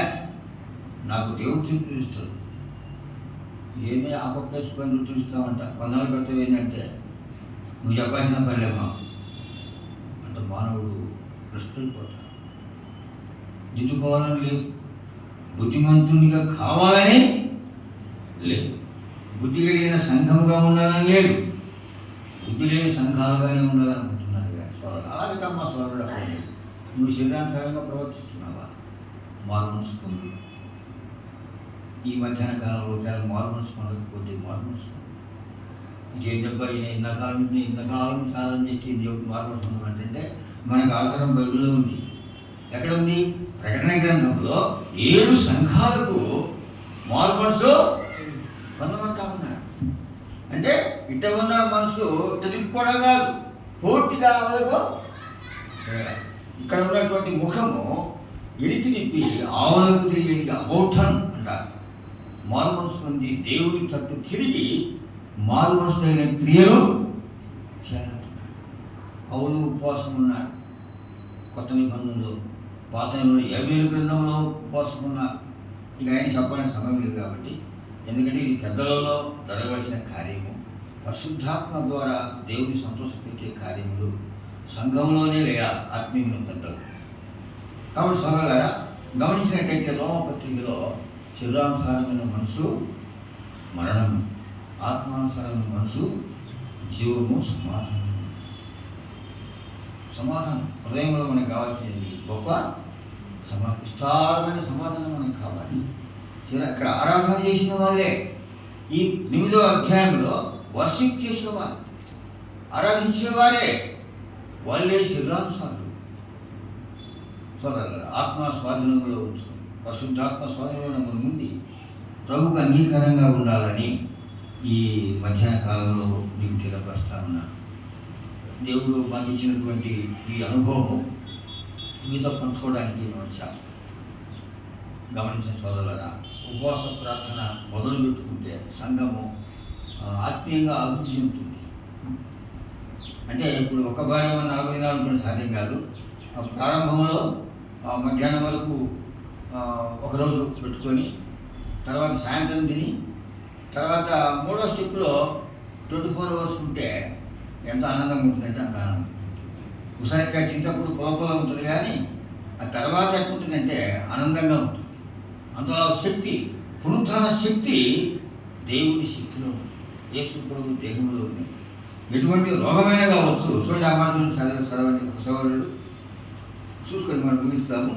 S1: నాకు దేవుడు చూపిస్తాడు. ఏమే ఆ పక్క వేసుకొని చూపిస్తావంట, వందనాలు పెడతావు ఏంటంటే నువ్వు చెప్పాల్సిన పనిలేమ్మా అంటే మానవుడు ప్రశ్నపోతాడు. దిద్దుకోవాలని లేదు, బుద్ధిమంతునిగా కావాలని లేదు, బుద్ధి కలిగిన సంఘముగా ఉండాలని లేదు, బుద్ధి లేని సంఘాలుగానే ఉండాలనుకుంటున్నారు. కానీ సోదరు అలాగే తమ్మా సోదరుడు, నువ్వు శరీరానుసారంగా ప్రవర్తిస్తున్నావా? మారు మనసు పొందు. ఈ మధ్యాహ్న కాలంలో కానీ మారు మనసు పొందకపోతే మారు మనసు ఇంకేం దెబ్బ ఇంతకాలం సాధన చేసి దేవుడు మారు మనసు పొందమంటే మనకు ఆధారం బైబిల్లో ఉంది. ఎక్కడ ఉంది? ప్రకటన గ్రంథంలో 7 సంఘాలకు మారు మనసు పొందమంటా ఉన్నారు. అంటే ఇట్ట ఉన్న మనసు ఇట్ట తిప్పుకోవడం కాదు, పూర్తిగా ఇక్కడ ఉన్నటువంటి ముఖము ఎడికి తిప్పి ఆవులకు తిరిగి అబౌఠన్ అంటారు. మారు మనసు పొంది దేవుని తట్టు తిరిగి మారు మనసు తగిన క్రియలు చేయాలంటున్నాడు. పౌలు ఉపవాసం ఉన్నాడు కొత్త నిబంధనలో, పాత నిబంధనలో 50 గ్రంథంలో ఉపవాసం ఉన్నారు. ఇక ఆయన చెప్పడానికి సమయం లేదు కాబట్టి, ఎందుకంటే ఇది పెద్దలలో జరగవలసిన కార్యము, పరిశుద్ధాత్మ ద్వారా దేవుని సంతోషపెట్టే కార్యములు సంఘంలోనే లేదా ఆత్మీయుల పెద్దలు. కాబట్టి సోదరులారా, గమనించినట్టయితే రోమపత్రికలో శరీరానుసారమైన మనసు మరణము, ఆత్మానుసారమైన మనసు జీవము, సమాధానం హృదయంలో మనకు కావాల్సింది గొప్ప విస్తారమైన సమాధానం మనకు కావాలి. ఇక్కడ ఆరాధన చేసిన వాళ్ళే ఈ 8వ అధ్యాయంలో వర్షిప్ చేసేవారు, ఆరాధించేవారే వాళ్ళే శరీరానుసారులు. సోదరులారా, ఆత్మ స్వాధీనంలో ఉంచుకుని పరిశుద్ధాత్మ స్వాధీనంలో మన ముందు ప్రభుకు అంగీకారంగా ఉండాలని ఈ మధ్యాహ్న కాలంలో మీకు తెలియపరుస్తానున్నా. దేవుడు మాకు ఇచ్చినటువంటి ఈ అనుభవం మీతో పంచుకోవడానికి నేను వచ్చాను. గమనించిన సోదరులారా, ఉపవాస ప్రార్థన మొదలు పెట్టుకుంటే సంఘము ఆత్మీయంగా అభివృద్ధి చెందుతుంది. అంటే ఇప్పుడు ఒక్క భార్య 40 దినాలు ఉంటుంది సాధ్యం కాదు. ప్రారంభంలో మధ్యాహ్నం వరకు ఒకరోజు పెట్టుకొని తర్వాత సాయంత్రం తిని తర్వాత 3వ స్టెప్లో 24 అవర్స్ ఉంటే ఎంత ఆనందంగా ఉంటుందంటే అంత ఆనందం. ఉసరికాయ తింటప్పుడు పొల ఉంటుంది, కానీ ఆ తర్వాత ఎట్లుంటుందంటే ఆనందంగా ఉంటుంది. అందులో శక్తి, పునరుద్ధరణ శక్తి దేవుని శక్తిలో ఉంది, యేసు ప్రభు దేహంలో ఉంది. ఎటువంటి రోగమైనా కావచ్చు. చూడండి, ఆ మాట చదవండి సోదరుడు, చూసుకొని మనం ముగిస్తాము.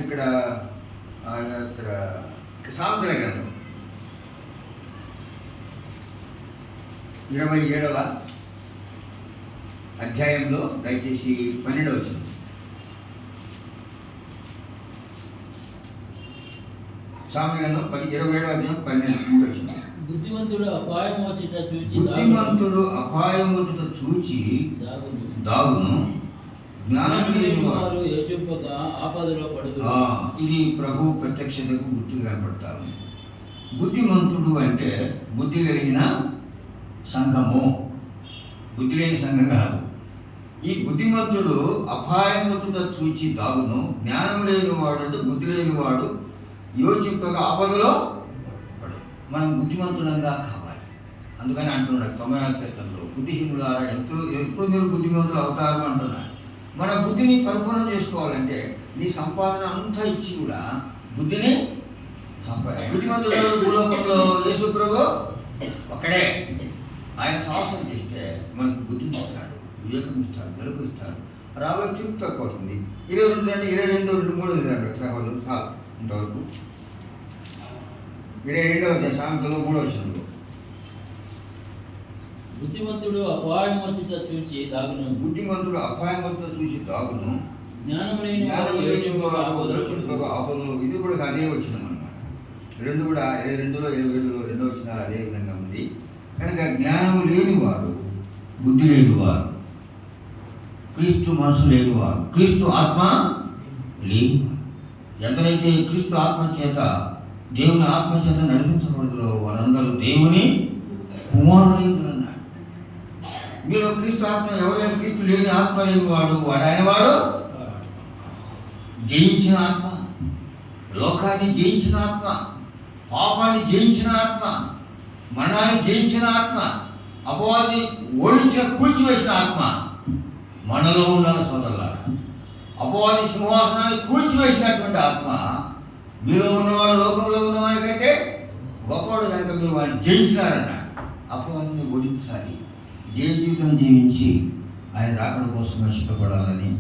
S1: ఇక్కడ సామెతల గ్రంథం 27వ అధ్యాయంలో దయచేసి 12వ వచనం. సామెతల గ్రంథం 27వ అధ్యాయం 12వ వచనం.
S2: బుద్ధిమంతుడు అపాయం వచ్చుట చూచి
S1: దాగును, జ్ఞానం లేని వారు
S2: ఆపదలో పడుదు.
S1: ఇది ప్రభు ప్రత్యక్షతకు గుర్తు కనపడతారు. బుద్ధిమంతుడు అంటే బుద్ధి కలిగిన సంఘము, బుద్ధి లేని సంఘం కాదు. ఈ బుద్ధిమంతుడు అపాయముతో చూచి దాగును, జ్ఞానం లేని వాడు అంటే బుద్ధి లేని వాడు యోచింపగా ఆపదలో పడు. మనం బుద్ధిమంతులంగా కావాలి. అందుకని అంటున్నాడు 94 కీర్తనలో, బుద్ధిహీనులారా ఎప్పుడు మీరు బుద్ధిమంతులు అవుతారు అంటున్నాడు. మన బుద్ధిని పరిపూర్ణం చేసుకోవాలంటే నీ సంపాదన అంతా ఇచ్చి కూడా బుద్ధిని బుద్ధిమంతుడు భూలోకంలో యేసు ప్రభు ఒక్కడే. ఆయన సాహసం చేస్తే మనకు బుద్ధిని ఇస్తాడు, వివేకం ఇస్తాడు, వెలుగు ఇస్తాడు. రాబోయే తృప్తి తక్కువవుతుంది. 22 అంటే 22, 23 సహోదరులు చాలు ఇంతవరకు. 22వ సామెతలో 3వ వచనంలో,
S2: బుద్ధిమంతుడు అపాయం వచ్చుట చూచి దాగును,
S1: బుద్ధిమంతుడు అపాయం వచ్చుట చూసి దాగును,
S2: జ్ఞానం లేని
S1: ఆపదలు. ఇది కూడా అదే వచ్చినాం అన్నమాట. 2 కూడా 22లో 27లో 2వ వచనాలు అదే విధంగా ఉంది. కనుక జ్ఞానము లేనివారు, బుద్ధి లేనివారు, క్రీస్తు మనసు లేనివారు, క్రీస్తు ఆత్మ లేనివారు, ఎంతనైతే క్రీస్తు ఆత్మ చేత దేవుని ఆత్మ చేత నడిపించబడుతున్నారు వారందరూ దేవుని కుమారులైందరు అన్నాడు. మీలో క్రీస్తు ఆత్మ, ఎవరైనా క్రీస్తు లేని ఆత్మ లేని వాడు ఆయన వాడు జయించిన ఆత్మ, లోకాన్ని జయించిన ఆత్మ, పాపాన్ని జయించిన ఆత్మ, మరణాన్ని జయించిన ఆత్మ, అపవాదిని ఓడించిన కూల్చివేసిన ఆత్మ మనలో ఉండాలి సోదరులారా. అపవాది సింహాసనాన్ని కూల్చివేసినటువంటి ఆత్మ మీలో ఉన్నవాడు లోకంలో ఉన్నవాడి కంటే గొప్పవాడు కనుక మీరు వాడిని జయించినారన్న. అపవాదిని ఓడించాలి, జయ జీవితం జీవించి ఆయన రాకడ కోసం సిద్ధపడాలని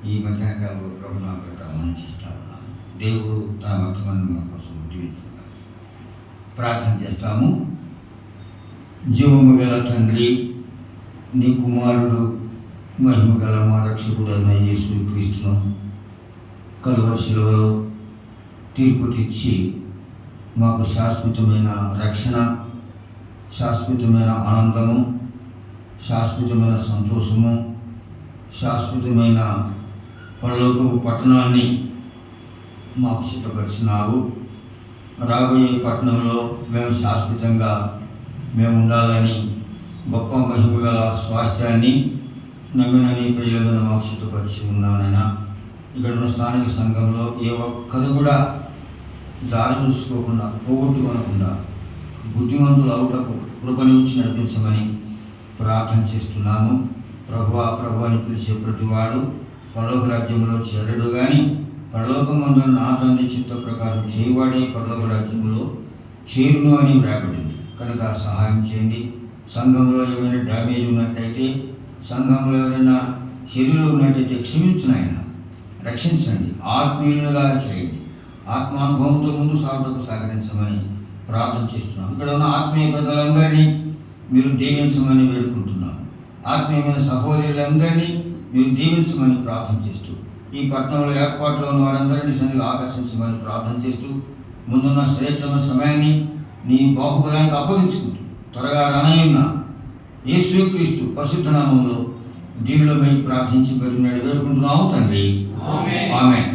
S1: ఈ మధ్యాహ్నకాలంలో ప్రభు నా పేట మనం చేస్తా ఉన్నాం. దేవుడు తన వర్తమానం మన కోసం జీవించుకున్నాడు. ప్రార్థన చేస్తాము. జీవము గల తండ్రి, నీ కుమారుడు మహిమ గల మా రక్షకుడు అయిన యేసు క్రీస్తును కల్వరి శిలువలో తీర్పు తెచ్చి మాకు శాశ్వతమైన రక్షణ, శాశ్వతమైన ఆనందము, శాశ్వతమైన సంతోషము, శాశ్వతమైన పరలోకపు పట్టణాన్ని మాకు సిద్ధపరిచినావు. రాబోయే పట్టణంలో మేము శాశ్వతంగా మేము ఉండాలని గొప్ప మహిమ గల స్వాస్థ్యాన్ని నమ్మిన నీ ప్రజలను మాకు సిద్ధపరిచి ఉన్నానైనా. ఇక్కడ ఉన్న స్థానిక సంఘంలో ఏ ఒక్కరు కూడా దారి చూసుకోకుండా, పోగొట్టుకోనకుండా బుద్ధిమంతులు అవుటకు కృపనించి నడిపించమని ప్రార్థన చేస్తున్నాము. ప్రభు అని పిలిచే ప్రతివాడు పరలోక రాజ్యంలో చేరడు, కానీ పరలోకమందున నా తండ్రి చిత్త ప్రకారం చేయవాడే పరలోక రాజ్యంలో చేరును అని వ్రాయబడింది. కనుక సహాయం చేయండి. సంఘంలో ఏమైనా డ్యామేజ్ ఉన్నట్లయితే, సంఘంలో ఎవరైనా శరీరంలో ఉన్నట్టయితే క్షమించిన ఆయన రక్షించండి, ఆత్మీయులుగా చేయండి. ఆత్మానుభవంతో ముందు సాగుటకు సహకరించమని ప్రార్థన చేస్తున్నాం. ఇక్కడ ఉన్న ఆత్మీయ ప్రజలందరినీ మీరు దీవించమని వేడుకుంటున్నాను. ఆత్మీయమైన సహోదరులందరినీ మీరు దీవించమని ప్రార్థన చేస్తూ, ఈ పట్టణంలో ఏర్పాట్లో ఉన్న వారందరినీ సన్నిధిగా ఆకర్షించమని ప్రార్థన చేస్తూ, ముందున్న శ్రేష్టమైన సమయాన్ని నీ బాహుబలానికి అప్పగించుకుంటూ త్వరగా రానయ్యున్న యేసుక్రీస్తు పరిశుద్ధ నామంలో దీనిలో మేము ప్రార్థించి పరిణాడు వేడుకుంటున్నాము తండ్రి. ఆమేన్.